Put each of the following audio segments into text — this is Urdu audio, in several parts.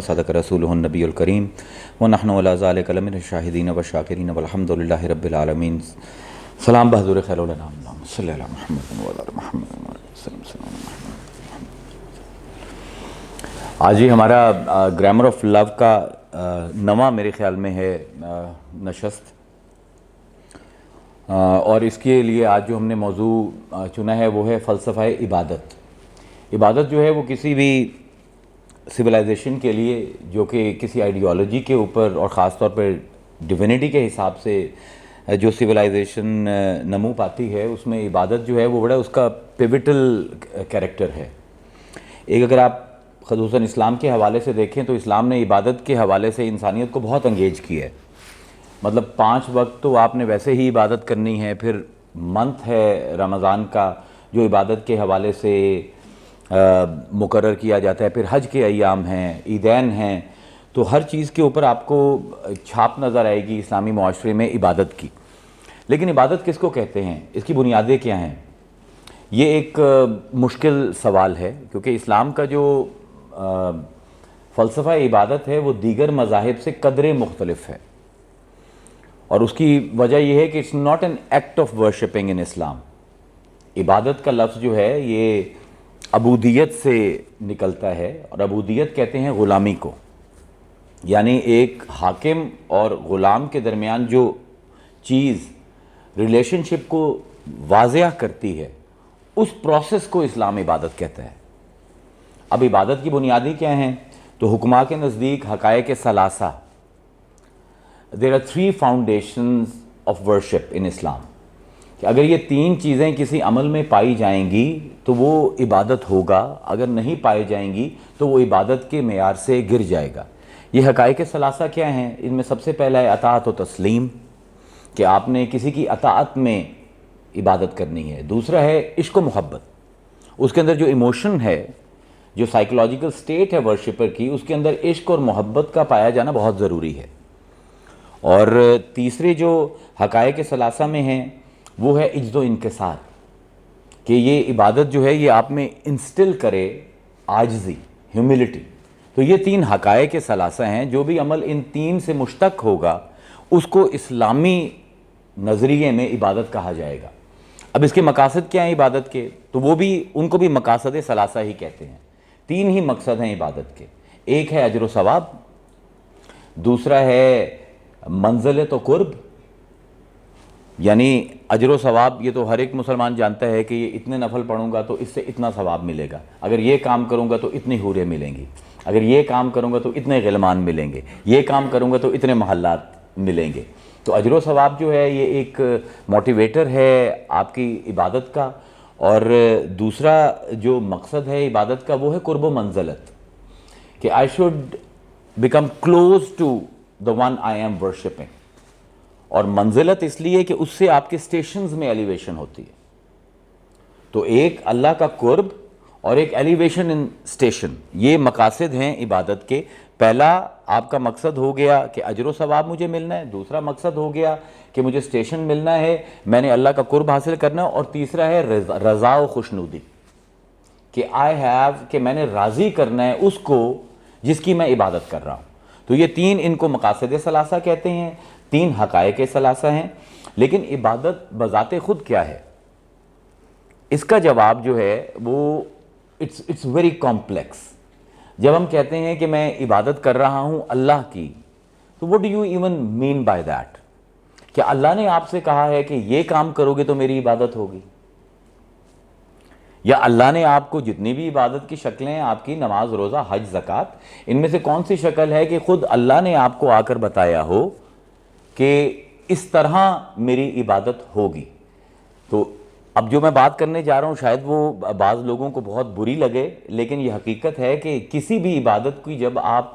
صدق رسولہ النبی الکریم ونحن علی ذلک لمن الشاہدین والشاکرین والحمد للہ رب العالمین. سلام بحضور خیر الانام صلی اللہ محمد وعلی محمد وسلم. آج ہی ہمارا گرامر آف لو کا نواں میرے خیال میں ہے نشست، اور اس کے لیے آج جو ہم نے موضوع چنا ہے وہ ہے فلسفہ عبادت. عبادت جو ہے وہ کسی بھی سویلائزیشن کے لیے جو کہ کسی آئیڈیالوجی کے اوپر اور خاص طور پر ڈیوینٹی کے حساب سے جو سویلائزیشن نمو پاتی ہے، اس میں عبادت جو ہے وہ بڑا اس کا پیوٹل کیریکٹر ہے. ایک اگر آپ خصوصاً اسلام کے حوالے سے دیکھیں تو اسلام نے عبادت کے حوالے سے انسانیت کو بہت انگیج کیا ہے. مطلب 5 وقت تو آپ نے ویسے ہی عبادت کرنی ہے، پھر منتھ ہے رمضان کا جو عبادت کے حوالے سے مقرر کیا جاتا ہے، پھر حج کے ایام ہیں، عیدین ہیں، تو ہر چیز کے اوپر آپ کو چھاپ نظر آئے گی اسلامی معاشرے میں عبادت کی. لیکن عبادت کس کو کہتے ہیں، اس کی بنیادیں کیا ہیں؟ یہ ایک مشکل سوال ہے، کیونکہ اسلام کا جو فلسفہ عبادت ہے وہ دیگر مذاہب سے قدرے مختلف ہے، اور اس کی وجہ یہ ہے کہ it's not an act of worshipping in Islam. عبادت کا لفظ جو ہے یہ عبودیت سے نکلتا ہے، اور عبودیت کہتے ہیں غلامی کو، یعنی ایک حاکم اور غلام کے درمیان جو چیز ریلیشن شپ کو واضح کرتی ہے اس پروسیس کو اسلام عبادت کہتا ہے. اب عبادت کی بنیادی کیا ہیں؟ تو حکماء کے نزدیک حقائق ثلاثہ. There are 3 foundations of worship in Islam. کہ اگر یہ 3 چیزیں کسی عمل میں پائی جائیں گی تو وہ عبادت ہوگا، اگر نہیں پائی جائیں گی تو وہ عبادت کے معیار سے گر جائے گا. یہ حقائق ثلاثہ کیا ہیں؟ ان میں سب سے پہلا ہے اطاعت و تسلیم، کہ آپ نے کسی کی اطاعت میں عبادت کرنی ہے. دوسرا ہے عشق و محبت، اس کے اندر جو ایموشن ہے، جو سائیکولوجیکل سٹیٹ ہے ورشپر کی، اس کے اندر عشق اور محبت کا پایا جانا بہت ضروری ہے. اور تیسرے جو حقائق ثلاثہ میں ہیں وہ ہے عجز و انکسار، کہ یہ عبادت جو ہے یہ آپ میں انسٹل کرے عاجزی، ہیوملٹی. تو یہ 3 حقائق ثلاثہ ہیں. جو بھی عمل ان 3 سے مشتق ہوگا اس کو اسلامی نظریے میں عبادت کہا جائے گا. اب اس کے مقاصد کیا ہیں عبادت کے؟ تو وہ بھی ان کو بھی مقاصد ثلاثہ ہی کہتے ہیں. 3 ہی مقصد ہیں عبادت کے. ایک ہے اجر و ثواب، دوسرا ہے منزلت و قرب، یعنی اجر و ثواب یہ تو ہر ایک مسلمان جانتا ہے کہ یہ اتنے نفل پڑھوں گا تو اس سے اتنا ثواب ملے گا، اگر یہ کام کروں گا تو اتنی حوریں ملیں گی، اگر یہ کام کروں گا تو اتنے غلمان ملیں گے، یہ کام کروں گا تو اتنے محلات ملیں گے. تو اجر و ثواب جو ہے یہ ایک موٹیویٹر ہے آپ کی عبادت کا. اور دوسرا جو مقصد ہے عبادت کا وہ ہے قرب و منزلت، کہ I should become close to the one I am worshipping. اور منزلت اس لیے کہ اس سے آپ کے سٹیشنز میں ایلیویشن ہوتی ہے. تو ایک اللہ کا قرب اور ایک ایلیویشن ان سٹیشن، یہ مقاصد ہیں عبادت کے. پہلا آپ کا مقصد ہو گیا کہ اجر و ثواب مجھے ملنا ہے، دوسرا مقصد ہو گیا کہ مجھے سٹیشن ملنا ہے، میں نے اللہ کا قرب حاصل کرنا ہے، اور تیسرا ہے رضا و خوشنودی، کہ کہ میں نے راضی کرنا ہے اس کو جس کی میں عبادت کر رہا ہوں. تو یہ 3 ان کو مقاصد ثلاثہ کہتے ہیں، 3 حقائق ثلاثہ ہیں. لیکن عبادت بذات خود کیا ہے؟ اس کا جواب جو ہے وہ اٹس ویری کمپلیکس. جب ہم کہتے ہیں کہ میں عبادت کر رہا ہوں اللہ کی، تو what do you even mean by that؟ کیا اللہ نے آپ سے کہا ہے کہ یہ کام کرو گے تو میری عبادت ہوگی؟ یا اللہ نے آپ کو جتنی بھی عبادت کی شکلیں ہیں، آپ کی نماز، روزہ، حج، زکوٰۃ، ان میں سے کون سی شکل ہے کہ خود اللہ نے آپ کو آ کر بتایا ہو کہ اس طرح میری عبادت ہوگی؟ تو اب جو میں بات کرنے جا رہا ہوں شاید وہ بعض لوگوں کو بہت بری لگے، لیکن یہ حقیقت ہے کہ کسی بھی عبادت کی جب آپ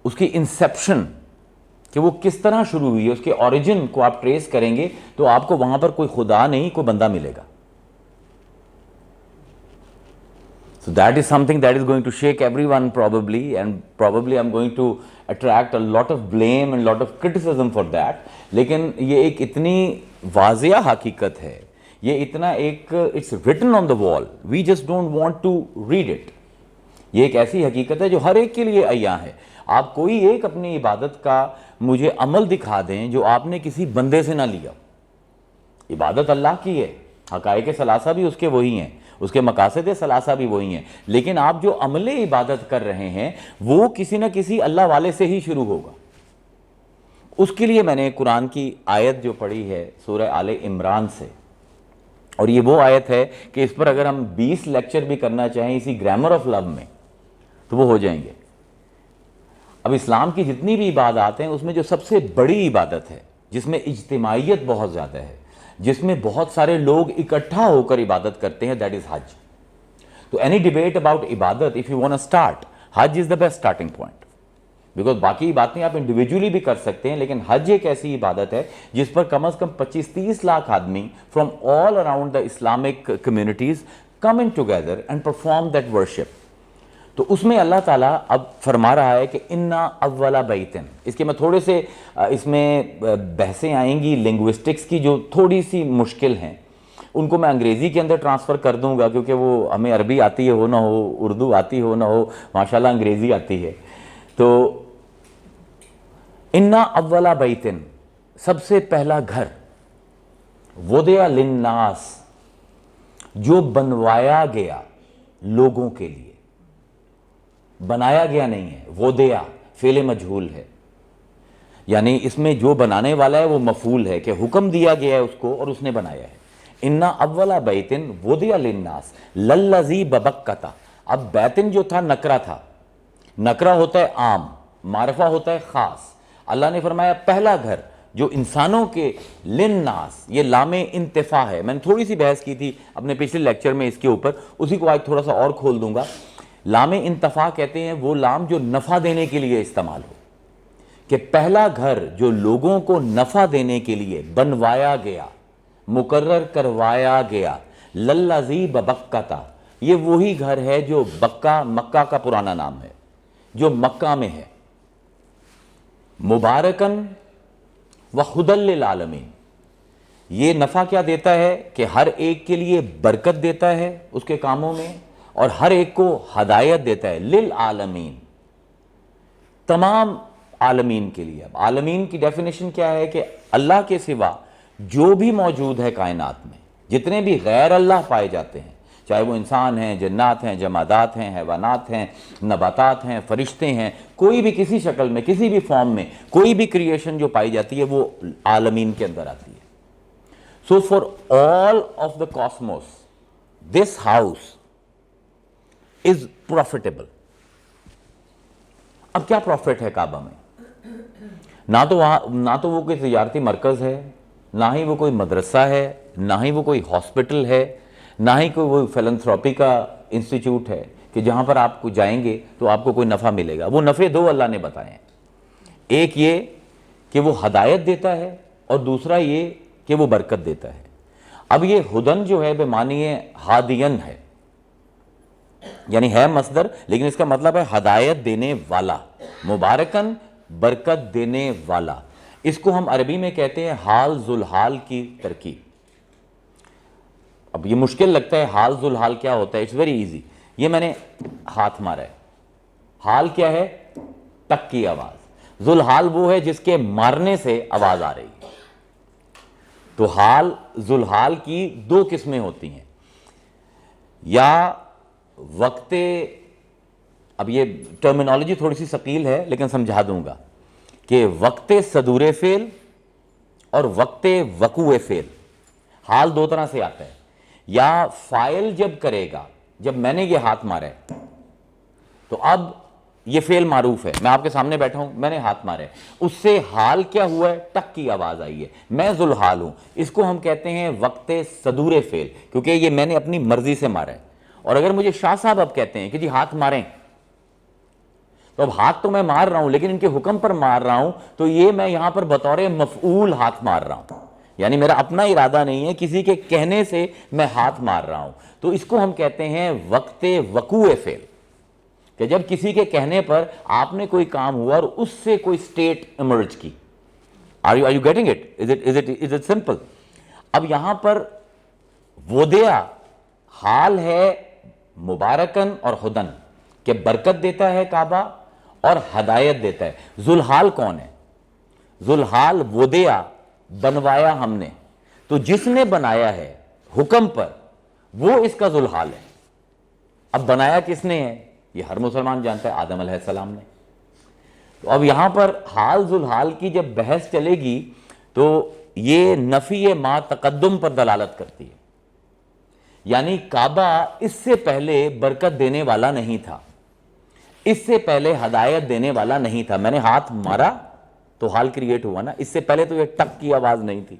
اس کی انسیپشن کہ وہ کس طرح شروع ہوئی ہے، اس کے اوریجن کو آپ ٹریس کریں گے تو آپ کو وہاں پر کوئی خدا نہیں، کوئی بندہ ملے گا. So that is something that is going to shake everyone probably, and probably I'm going to attract a lot of blame and lot of criticism for that. لیکن یہ ایک اتنی واضح حقیقت ہے، یہ اتنا ایک it's written on the wall, we just don't want to read it. یہ ایک ایسی حقیقت ہے جو ہر ایک کے لیے عیاں ہے. آپ کوئی ایک اپنی عبادت کا مجھے عمل دکھا دیں جو آپ نے کسی بندے سے نہ لیا. عبادت اللہ کی ہے، حقائق ثلاثہ بھی اس کے وہی ہیں، اس کے مقاصد ثلاثہ بھی وہی ہیں، لیکن آپ جو عمل عبادت کر رہے ہیں وہ کسی نہ کسی اللہ والے سے ہی شروع ہوگا. اس کے لیے میں نے قرآن کی آیت جو پڑھی ہے سورہ آل عمران سے، اور یہ وہ آیت ہے کہ اس پر اگر ہم 20 لیکچر بھی کرنا چاہیں اسی گرامر آف لو میں تو وہ ہو جائیں گے. اب اسلام کی جتنی بھی عبادات ہیں اس میں جو سب سے بڑی عبادت ہے، جس میں اجتماعیت بہت زیادہ ہے، جس میں بہت سارے لوگ اکٹھا ہو کر عبادت کرتے ہیں، دیٹ از حج. تو اینی ڈیبیٹ اباؤٹ عبادت، if you want to start, حج is the best starting point. Because باقی باتیں آپ انڈیویجولی بھی کر سکتے ہیں، لیکن حج ایک ایسی عبادت ہے جس پر کم از کم 25-30 لاکھ آدمی from all around the Islamic communities come in together and perform that worship. تو اس میں اللہ تعالیٰ اب فرما رہا ہے کہ انا اولا بیتن، اس کے میں تھوڑے سے اس میں بحثیں آئیں گی لنگوسٹکس کی جو تھوڑی سی مشکل ہیں، ان کو میں انگریزی کے اندر ٹرانسفر کر دوں گا کیونکہ وہ ہمیں عربی آتی ہے ہو نہ ہو، اردو آتی ہو نہ ہو، ماشاءاللہ انگریزی آتی ہے. تو انا اولا بیتن، سب سے پہلا گھر، وضع للناس، جو بنوایا گیا لوگوں کے لیے، بنایا گیا نہیں ہے، وضع فعل مجہول ہے، یعنی اس میں جو بنانے والا ہے وہ مفعول ہے کہ حکم دیا گیا ہے اس کو اور اس نے بنایا ہے. انا اولا بیتن وضع للناس للذی ببکۃ. اب بیتن جو تھا نکرہ تھا، نکرہ ہوتا ہے عام، معرفہ ہوتا ہے خاص. اللہ نے فرمایا پہلا گھر جو انسانوں کے، للناس، یہ لام انتفاع ہے. میں نے تھوڑی سی بحث کی تھی اپنے پچھلے لیکچر میں اس کے اوپر، اسی کو آج تھوڑا سا اور کھول دوں گا. لام انتفاع کہتے ہیں وہ لام جو نفع دینے کے لیے استعمال ہو، کہ پہلا گھر جو لوگوں کو نفع دینے کے لیے بنوایا گیا، مقرر کروایا گیا، للذی ببکۃ، یہ وہی گھر ہے جو بکہ، مکہ کا پرانا نام ہے، جو مکہ میں ہے. مبارکن وہدی للعالمین، یہ نفع کیا دیتا ہے کہ ہر ایک کے لیے برکت دیتا ہے اس کے کاموں میں، اور ہر ایک کو ہدایت دیتا ہے. للعالمین، تمام عالمین کے لیے. اب عالمین کی ڈیفینیشن کیا ہے کہ اللہ کے سوا جو بھی موجود ہے کائنات میں، جتنے بھی غیر اللہ پائے جاتے ہیں، چاہے وہ انسان ہیں، جنات ہیں، جمادات ہیں، حیوانات ہیں، نباتات ہیں، فرشتے ہیں، کوئی بھی کسی شکل میں، کسی بھی فارم میں، کوئی بھی کریشن جو پائی جاتی ہے وہ عالمین کے اندر آتی ہے. So for all of the cosmos this house is profitable. اب کیا پروفٹ ہے کعبہ میں؟ نہ تو وہ کوئی تجارتی مرکز ہے، نہ ہی وہ کوئی مدرسہ ہے، نہ ہی وہ کوئی ہاسپٹل ہے، نہ ہی کوئی وہ فلنتھراپی کا انسٹیٹیوٹ ہے کہ جہاں پر آپ کو جائیں گے تو آپ کو کوئی نفع ملے گا. وہ نفع دو اللہ نے بتائے ہیں، ایک یہ کہ وہ ہدایت دیتا ہے، اور دوسرا یہ کہ وہ برکت دیتا ہے. اب یہ ہدن جو ہے بمعنی ہادین ہے، یعنی ہے مصدر، لیکن اس کا مطلب ہے ہدایت دینے والا. مبارکن، برکت دینے والا. اس کو ہم عربی میں کہتے ہیں حال ذوالحال کی ترکیب. اب یہ مشکل لگتا ہے حال ذوالحال کیا ہوتا ہے، اٹس ویری ایزی. یہ میں نے ہاتھ مارا ہے، حال کیا ہے؟ ٹک کی آواز. ذوالحال وہ ہے جس کے مارنے سے آواز آ رہی ہے. تو حال ذوالحال کی دو قسمیں ہوتی ہیں، یا وقت، اب یہ ٹرمینالوجی تھوڑی سی ثقیل ہے لیکن سمجھا دوں گا، کہ وقت صدور فعل اور وقت وقوع فعل. حال دو طرح سے آتا ہے، یا فاعل جب کرے گا، جب میں نے یہ ہاتھ مارا ہے تو اب یہ فعل معروف ہے، میں آپ کے سامنے بیٹھا ہوں، میں نے ہاتھ مارا ہے، اس سے حال کیا ہوا ہے؟ ٹک کی آواز آئی ہے، میں ذوالحال ہوں. اس کو ہم کہتے ہیں وقت صدور فعل، کیونکہ یہ میں نے اپنی مرضی سے مارا ہے. اور اگر مجھے شاہ صاحب اب کہتے ہیں کہ جی ہاتھ ماریں، تو اب ہاتھ تو میں مار رہا ہوں لیکن ان کے حکم پر مار رہا ہوں، تو یہ میں یہاں پر بطور مفعول ہاتھ مار رہا ہوں، یعنی میرا اپنا ارادہ نہیں ہے، کسی کے کہنے سے میں ہاتھ مار رہا ہوں. تو اس کو ہم کہتے ہیں وقت وقوع فعل، کہ جب کسی کے کہنے پر آپ نے کوئی کام ہوا اور اس سے کوئی سٹیٹ ایمرج کی. Are you getting it? Is it simple? اب یہاں پر وودیا حال ہے مبارکن اور ہدن، کہ برکت دیتا ہے کعبہ اور ہدایت دیتا ہے. ذوالحال کون ہے؟ ذوالحال وودیا بنوایا ہم نے، تو جس نے بنایا ہے حکم پر وہ اس کا ذوالحال ہے. اب بنایا کس نے ہے؟ یہ ہر مسلمان جانتا ہے، آدم علیہ السلام نے. تو اب یہاں پر حال ذوالحال کی جب بحث چلے گی تو یہ نفی ما تقدم پر دلالت کرتی ہے، یعنی کعبہ اس سے پہلے برکت دینے والا نہیں تھا، اس سے پہلے ہدایت دینے والا نہیں تھا. میں نے ہاتھ مارا تو حال کریٹ ہوا نا، اس سے پہلے تو یہ ٹک کی آواز نہیں تھی.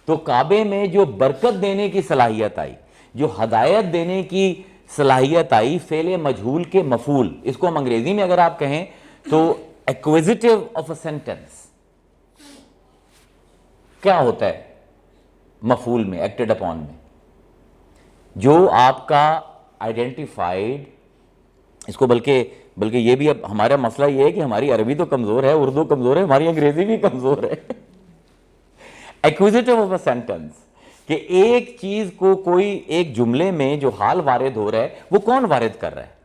تو کعبے میں جو برکت دینے کی صلاحیت آئی، جو ہدایت دینے کی صلاحیت آئی، فعل مجہول کے مفعول، اس کو ہم انگریزی میں اگر آپ کہیں تو ایکویزیٹو آف اے سینٹینس کیا ہوتا ہے مفعول میں، ایکٹڈ اپون میں، جو آپ کا آئیڈینٹیفائیڈ. اس کو بلکہ یہ بھی اب ہمارا مسئلہ یہ ہے کہ ہماری عربی تو کمزور ہے، اردو کمزور ہے، ہماری انگریزی بھی کمزور ہے. ایکویزیٹو آف اے سینٹینس، کہ ایک چیز کو کوئی ایک جملے میں جو حال وارد ہو رہا ہے وہ کون وارد کر رہا ہے؟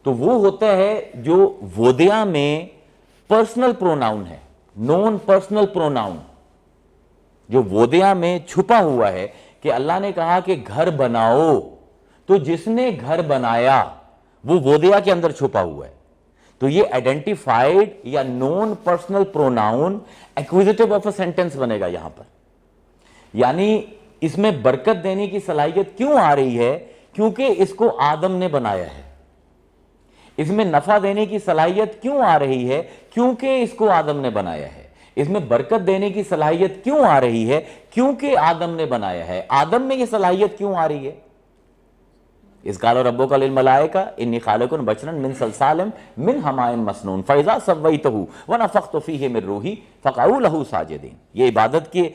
تو وہ ہوتا ہے جو وودیا میں پرسنل پروناؤن ہے، نون پرسنل پروناؤن، جو وودیا میں چھپا ہوا ہے کہ اللہ نے کہا کہ گھر بناؤ، تو جس نے گھر بنایا وہ وودیا کے اندر چھپا ہوا ہے. تو یہ آئیڈینٹیفائیڈ یا noun personal pronoun accusative of a sentence بنے گا یہاں پر. یعنی اس میں برکت دینے کی صلاحیت کیوں آ رہی ہے؟ کیونکہ اس کو آدم نے بنایا ہے. اس میں نفع دینے کی صلاحیت کیوں آ رہی ہے؟ کیونکہ اس کو آدم نے بنایا ہے. اس میں برکت دینے کی صلاحیت کیوں آ رہی ہے؟ کیونکہ آدم نے بنایا ہے. آدم میں یہ صلاحیت کیوں آ رہی ہے؟ اذ قال ربک للملائکہ انی خالق بشرا من صلصال من حماء مسنون فاذا سویتہ ونفخت فیہ من روحی فقعوا لہ ساجدین. یہ عبادت کے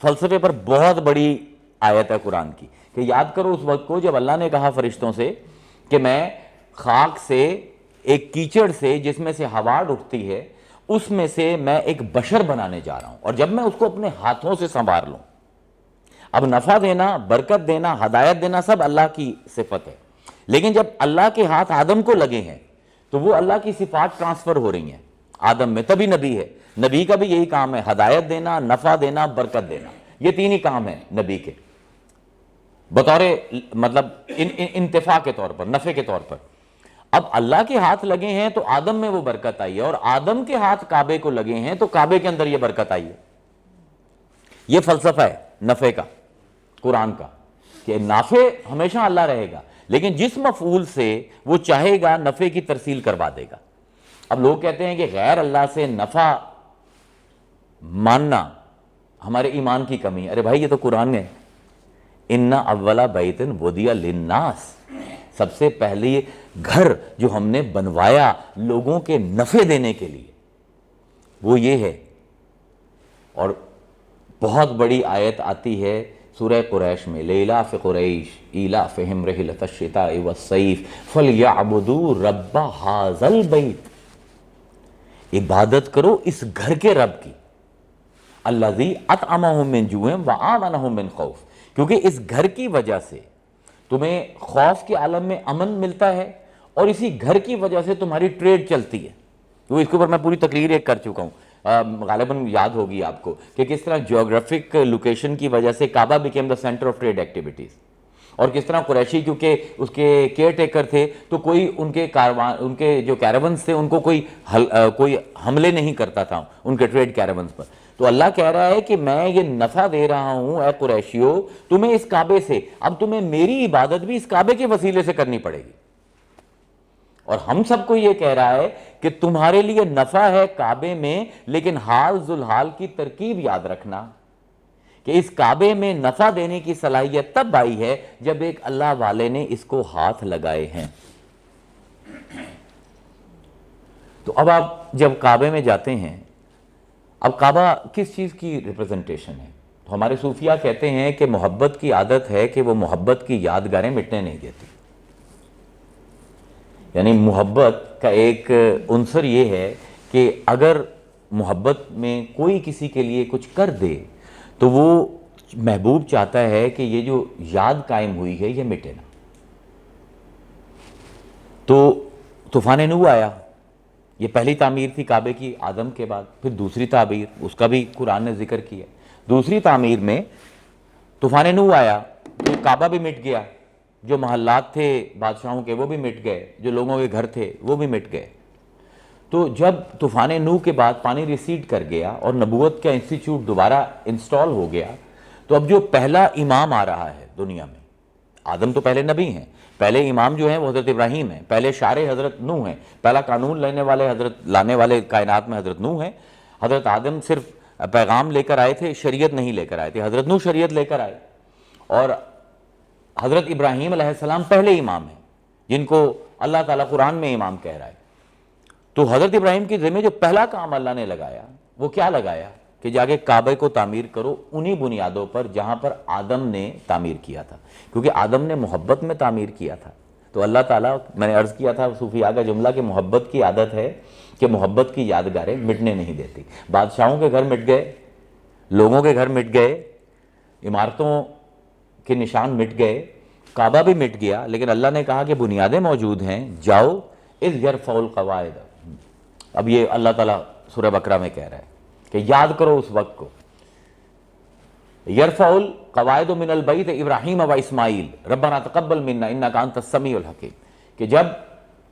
فلسفے پر بہت بڑی آیت ہے قرآن کی، کہ یاد کرو اس وقت کو جب اللہ نے کہا فرشتوں سے کہ میں خاک سے، ایک کیچڑ سے جس میں سے ہوا اٹھتی ہے، اس میں سے میں ایک بشر بنانے جا رہا ہوں، اور جب میں اس کو اپنے ہاتھوں سے سنوار لوں. اب نفع دینا، برکت دینا، ہدایت دینا سب اللہ کی صفت ہے، لیکن جب اللہ کے ہاتھ آدم کو لگے ہیں تو وہ اللہ کی صفات ٹرانسفر ہو رہی ہیں آدم میں، تبھی نبی ہے. نبی کا بھی یہی کام ہے، ہدایت دینا، نفع دینا، برکت دینا. یہ تین ہی کام ہیں نبی کے بطور مطلب انتفاع کے طور پر، نفع کے طور پر. اب اللہ کے ہاتھ لگے ہیں تو آدم میں وہ برکت آئی ہے، اور آدم کے ہاتھ کعبے کو لگے ہیں تو کعبے کے اندر یہ برکت آئی ہے. یہ فلسفہ ہے نفع کا قرآن کا، کہ نافع ہمیشہ اللہ رہے گا، لیکن جس مفعول سے وہ چاہے گا نفع کی ترسیل کروا دے گا. اب لوگ کہتے ہیں کہ غیر اللہ سے نفع ماننا ہمارے ایمان کی کمی ہے. ارے بھائی یہ تو قرآن ہے، ان اول بیت وضع للناس، سب سے پہلے گھر جو ہم نے بنوایا لوگوں کے نفع دینے کے لیے وہ یہ ہے. اور بہت بڑی آیت آتی ہے سورہ قریش میں، لإلاف قریش ایلافہم رحلۃ الشتاء والصیف فلیعبدوا رب ھذا البیت. عبادت کرو اس گھر کے رب کی، الذی اطعمہم من جوع وآمنہم من خوف، کیونکہ اس گھر کی وجہ سے تمہیں خوف کے عالم میں امن ملتا ہے، اور اسی گھر کی وجہ سے تمہاری ٹریڈ چلتی ہے. وہ اس کے اوپر میں پوری تقریر ایک کر چکا ہوں، غالباً یاد ہوگی آپ کو کہ کس طرح جیوگرافک لوکیشن کی وجہ سے کعبہ became the centre of trade activities, اور کس طرح قریشی کیونکہ اس کے کیئر ٹیکر تھے تو کوئی ان کے جو کیراونز تھے ان کو کوئی حملے نہیں کرتا تھا ان کے ٹریڈ کیراونز پر. تو اللہ کہہ رہا ہے کہ میں یہ نفع دے رہا ہوں اے قریشیو تمہیں اس کعبے سے، اب تمہیں میری عبادت بھی اس کعبے کے وسیلے سے کرنی پڑے گی. اور ہم سب کو یہ کہہ رہا ہے کہ تمہارے لیے نفع ہے کعبے میں، لیکن حال ذوالحال کی ترکیب یاد رکھنا کہ اس کعبے میں نفع دینے کی صلاحیت تب آئی ہے جب ایک اللہ والے نے اس کو ہاتھ لگائے ہیں. تو اب آپ جب کعبے میں جاتے ہیں، اب کعبہ کس چیز کی ریپرزنٹیشن ہے؟ تو ہمارے صوفیہ کہتے ہیں کہ محبت کی عادت ہے کہ وہ محبت کی یادگاریں مٹنے نہیں دیتی. یعنی محبت کا ایک عنصر یہ ہے کہ اگر محبت میں کوئی کسی کے لیے کچھ کر دے تو وہ محبوب چاہتا ہے کہ یہ جو یاد قائم ہوئی ہے یہ مٹے نہ. تو طوفان نوح آیا، یہ پہلی تعمیر تھی کعبے کی آدم کے بعد. پھر دوسری تعمیر، اس کا بھی قرآن نے ذکر کیا. دوسری تعمیر میں طوفان نوح آیا تو کعبہ بھی مٹ گیا، جو محلات تھے بادشاہوں کے وہ بھی مٹ گئے، جو لوگوں کے گھر تھے وہ بھی مٹ گئے. تو جب طوفان نوح کے بعد پانی ریسیڈ کر گیا اور نبوت کا انسٹیٹیوٹ دوبارہ انسٹال ہو گیا، تو اب جو پہلا امام آ رہا ہے دنیا میں، آدم تو پہلے نبی ہیں، پہلے امام جو ہیں وہ حضرت ابراہیم ہیں، پہلے شارع حضرت نوح ہیں، پہلا قانون لانے والے کائنات میں حضرت نوح ہیں. حضرت آدم صرف پیغام لے کر آئے تھے، شریعت نہیں لے کر آئے تھے. حضرت نوح شریعت لے کر آئے، اور حضرت ابراہیم علیہ السلام پہلے امام ہیں جن کو اللہ تعالیٰ قرآن میں امام کہہ رہا ہے. تو حضرت ابراہیم کی ذمہ جو پہلا کام اللہ نے لگایا وہ کیا لگایا کہ جا کے کعبے کو تعمیر کرو انہی بنیادوں پر جہاں پر آدم نے تعمیر کیا تھا، کیونکہ آدم نے محبت میں تعمیر کیا تھا. تو اللہ تعالیٰ، میں نے عرض کیا تھا صوفیاء کا جملہ کہ محبت کی عادت ہے کہ محبت کی یادگاریں مٹنے نہیں دیتی. بادشاہوں کے گھر مٹ گئے، لوگوں کے گھر مٹ گئے، عمارتوں کے نشان مٹ گئے، کعبہ بھی مٹ گیا، لیکن اللہ نے کہا کہ بنیادیں موجود ہیں، جاؤ اذ یرفع القواعد. اب یہ اللہ تعالیٰ سورہ بقرہ میں کہہ رہا ہے کہ یاد کرو اس وقت کو. یرفع القواعد من البیت ابراہیم و اسماعیل ربنا تقبل منا انک انت السمیع الحکیم، کہ جب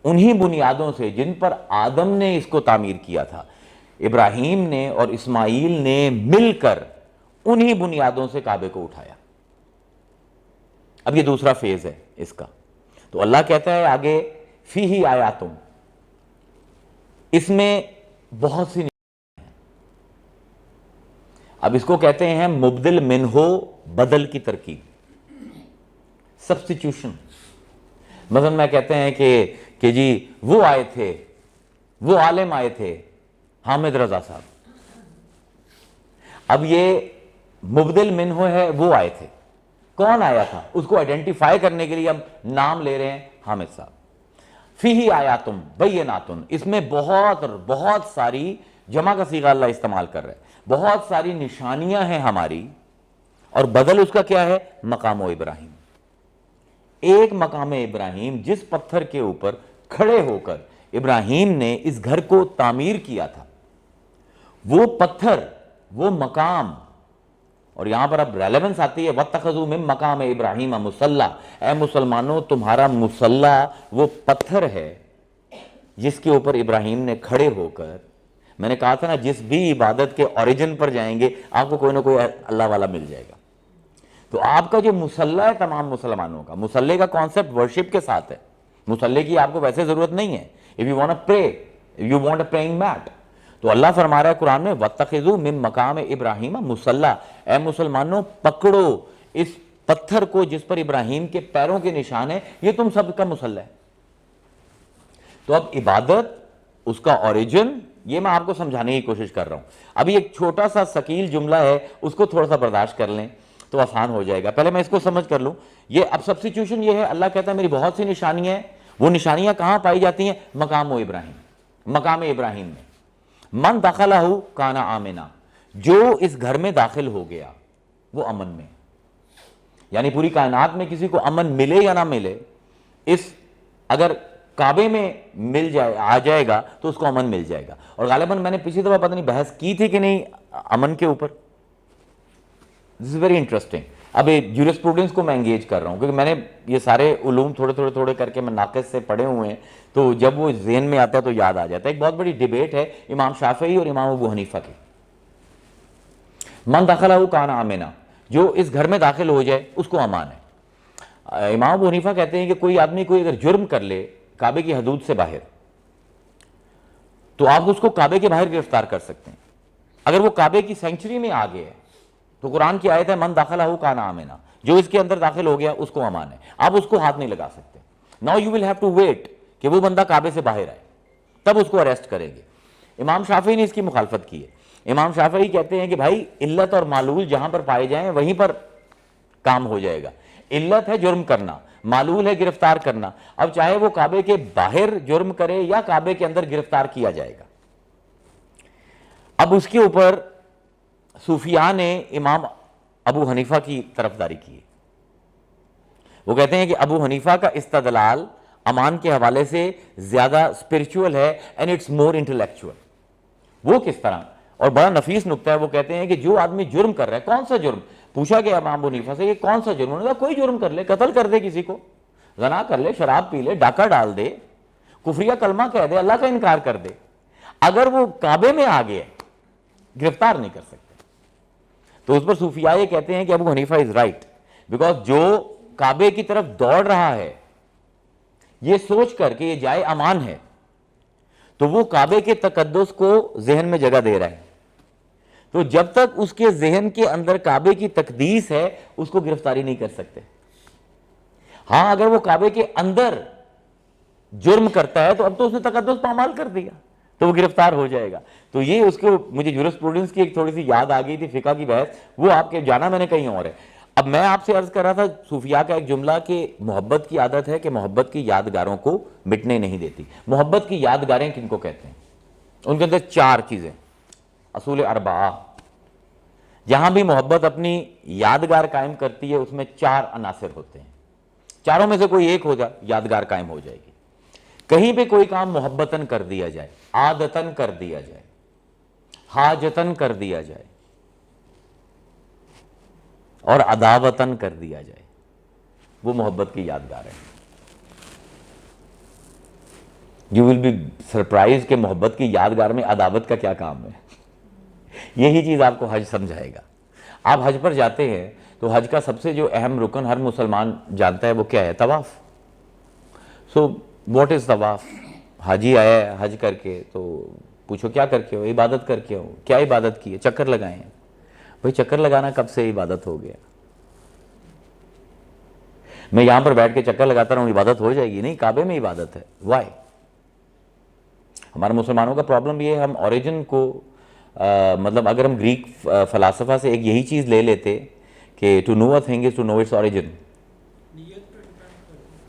انہی بنیادوں سے جن پر آدم نے اس کو تعمیر کیا تھا، ابراہیم نے اور اسماعیل نے مل کر انہی بنیادوں سے کعبے کو اٹھایا. اب یہ دوسرا فیز ہے اس کا. تو اللہ کہتا ہے آگے فیہ آیاتم، اس میں بہت سی نشانیاں ہیں. اب اس کو کہتے ہیں مبدل منہ بدل کی ترکیب، سبسٹیٹیوشن. مثلا میں کہتے ہیں کہ جی وہ آئے تھے، وہ عالم آئے تھے حامد رضا صاحب. اب یہ مبدل منہ ہے، وہ آئے تھے، کون آیا تھا اس کو آئیڈینٹیفائی کرنے کے لیے ہم نام لے رہے ہیں حامد صاحب. فیہ آیاتم بیناتن، اس میں بہت ساری، جمع کا صیغہ اللہ استعمال کر رہے ہیں، بہت ساری نشانیاں ہیں ہماری. اور بدل اس کا کیا ہے؟ مقام ابراہیم. ایک مقام ابراہیم جس پتھر کے اوپر کھڑے ہو کر ابراہیم نے اس گھر کو تعمیر کیا تھا، وہ پتھر، وہ مقام. اور یہاں پر اب ریلیونس آتی ہے وَاتَّخَذُوا مِن مَقَامِ إِبْرَاهِيمَ مُصَلَّى. اے مسلمانوں، تمہارا مصلی وہ پتھر ہے جس کے اوپر ابراہیم نے کھڑے ہو کر، میں نے کہا تھا نا جس بھی عبادت کے اوریجن پر جائیں گے آپ کو کوئی نہ کوئی اللہ والا مل جائے گا. تو آپ کا جو مصلی ہے تمام مسلمانوں کا، مصلی کا کانسیپٹ ورشپ کے ساتھ ہے. مصلی کی آپ کو ویسے ضرورت نہیں ہے. if you want to pray, if you want a praying mat. تو اللہ فرما رہا ہے قرآن میں وَاتَّخِذُوا مِن مَقَامِ إِبْرَاهِيمَ مُصَلَّى. اے مسلمانوں پکڑو اس پتھر کو جس پر ابراہیم کے پیروں کے نشان ہے، یہ تم سب کا مصلی ہے. تو اب عبادت، اس کا اوریجن، یہ میں آپ کو سمجھانے کی کوشش کر رہا ہوں. ابھی ایک چھوٹا سا ثقیل جملہ ہے، اس کو تھوڑا سا برداشت کر لیں تو آسان ہو جائے گا. پہلے میں اس کو سمجھ کر لوں. یہ اب سبسٹیٹیوشن یہ ہے، اللہ کہتا ہے میری بہت سی نشانیاں ہیں. وہ نشانیاں کہاں پائی جاتی ہیں؟ مقام ابراہیم، مقام ابراہیم میں. من دخلہ کانا آمنا، جو اس گھر میں داخل ہو گیا وہ امن میں. یعنی پوری کائنات میں کسی کو امن ملے یا نہ ملے، اگر کعبے میں مل جائے، آ جائے گا تو اس کو امن مل جائے گا. اور غالباً میں نے پچھلی دفعہ پتہ نہیں بحث کی تھی کہ نہیں امن کے اوپر. دس از ویری انٹرسٹنگ. اب جورسپروڈنس کو میں انگیج کر رہا ہوں کیونکہ میں نے یہ سارے علوم تھوڑے کر کے میں ناقص سے پڑھے ہوئے ہیں، تو جب وہ ذہن میں آتا ہے تو یاد آ جاتا ہے. ایک بہت بڑی ڈیبیٹ ہے امام شافعی اور امام ابو حنیفہ کی. من دخلہ کان آمنا، جو اس گھر میں داخل ہو جائے اس کو امان ہے. امام ابو حنیفہ کہتے ہیں کہ کوئی آدمی کوئی اگر جرم کر لے کعبے کی حدود سے باہر، تو آپ اس کو کعبے کے باہر گرفتار کر سکتے ہیں. اگر وہ کعبے کی سینچری میں آ گئے تو قرآن کی آیت ہے من داخلہ کان آمنا، جو اس کے اندر داخل ہو گیا اس کو امان ہے. آپ اس کو ہاتھ نہیں لگا سکتے. Now you will have to wait کہ وہ بندہ کعبے سے باہر آئے. تب اس کو اریسٹ کریں گے. امام شافعی نے اس کی مخالفت کی ہے. امام شافعی کہتے ہیں کہ بھائی علت اور معلول جہاں پر پائے جائیں وہیں پر کام ہو جائے گا. علت ہے جرم کرنا, معلول ہے گرفتار کرنا. اب چاہے وہ کعبے کے باہر جرم کرے یا کعبے کے اندر گرفتار کیا جائے گا. اب اس کے اوپر صوفیاء نے امام ابو حنیفہ کی طرفداری کی. وہ کہتے ہیں کہ ابو حنیفہ کا استدلال امان کے حوالے سے زیادہ اسپرچول ہے اینڈ اٹس مور انٹلیکچوئل. وہ کس طرح؟ اور بڑا نفیس نکتہ ہے. وہ کہتے ہیں کہ جو آدمی جرم کر رہا ہے, کون سا جرم؟ پوچھا گیا امام ابو حنیفہ سے کہ کون سا جرم؟ انہوں نے کہا کوئی جرم کر لے, قتل کر دے کسی کو, زنا کر لے, شراب پی لے, ڈاکہ ڈال دے, کفریہ کلمہ کہہ دے, اللہ کا انکار کر دے, اگر وہ کعبے میں آ گیا گرفتار نہیں کر سکتے. تو اس پر صوفیاء یہ کہتے ہیں کہ ابو حنیفہ از رائٹ, بیکاز جو کعبے کی طرف دوڑ رہا ہے یہ سوچ کر کہ یہ جائے امان ہے, تو وہ کعبے کے تقدس کو ذہن میں جگہ دے رہا ہے. تو جب تک اس کے ذہن کے اندر کعبے کی تقدیس ہے اس کو گرفتاری نہیں کر سکتے. ہاں اگر وہ کعبے کے اندر جرم کرتا ہے تو اب تو اس نے تقدس پامال کر دیا تو وہ گرفتار ہو جائے گا. تو یہ اس کو مجھے جورسپروڈنس کی ایک تھوڑی سی یاد آ گئی تھی, فقہ کی بحث, وہ آپ کے جانا میں نے کہیں اور ہے. اب میں آپ سے عرض کر رہا تھا صوفیاء کا ایک جملہ کہ محبت کی عادت ہے کہ محبت کی یادگاروں کو مٹنے نہیں دیتی. محبت کی یادگاریں کن کو کہتے ہیں؟ ان کے اندر 4 چیزیں, اصول اربعہ. جہاں بھی محبت اپنی یادگار قائم کرتی ہے اس میں 4 عناصر ہوتے ہیں. چاروں میں سے کوئی ایک ہو جائے یادگار قائم ہو جائے گی. کہیں پہ کوئی کام محبتاً کر دیا جائے, عادتاً کر دیا جائے, حاجتاً کر دیا جائے اور عداوتاً کر دیا جائے, وہ محبت کی یادگار ہے. یو ول بی سرپرائز کہ محبت کی یادگار میں عداوت کا کیا کام ہے. یہی چیز آپ کو حج سمجھائے گا. آپ حج پر جاتے ہیں تو حج کا سب سے جو اہم رکن ہر مسلمان جانتا ہے وہ کیا ہے؟ طواف. سو واٹ از طواف؟ حاجی آیا ہے حج کر کے تو پوچھو کیا کر کے ہو؟ عبادت کر کے ہو. کیا عبادت کی ہے؟ چکر لگائے ہیں. بھئی چکر لگانا کب سے عبادت ہو گیا؟ میں یہاں پر بیٹھ کے چکر لگاتا رہوں عبادت ہو جائے گی؟ نہیں, کعبے میں عبادت ہے. وائی؟ ہمارے مسلمانوں کا پرابلم یہ ہے, ہم اوریجن کو مطلب اگر ہم گریک فلاسفہ سے ایک یہی چیز لے لیتے کہ to know a thing is to know its origin.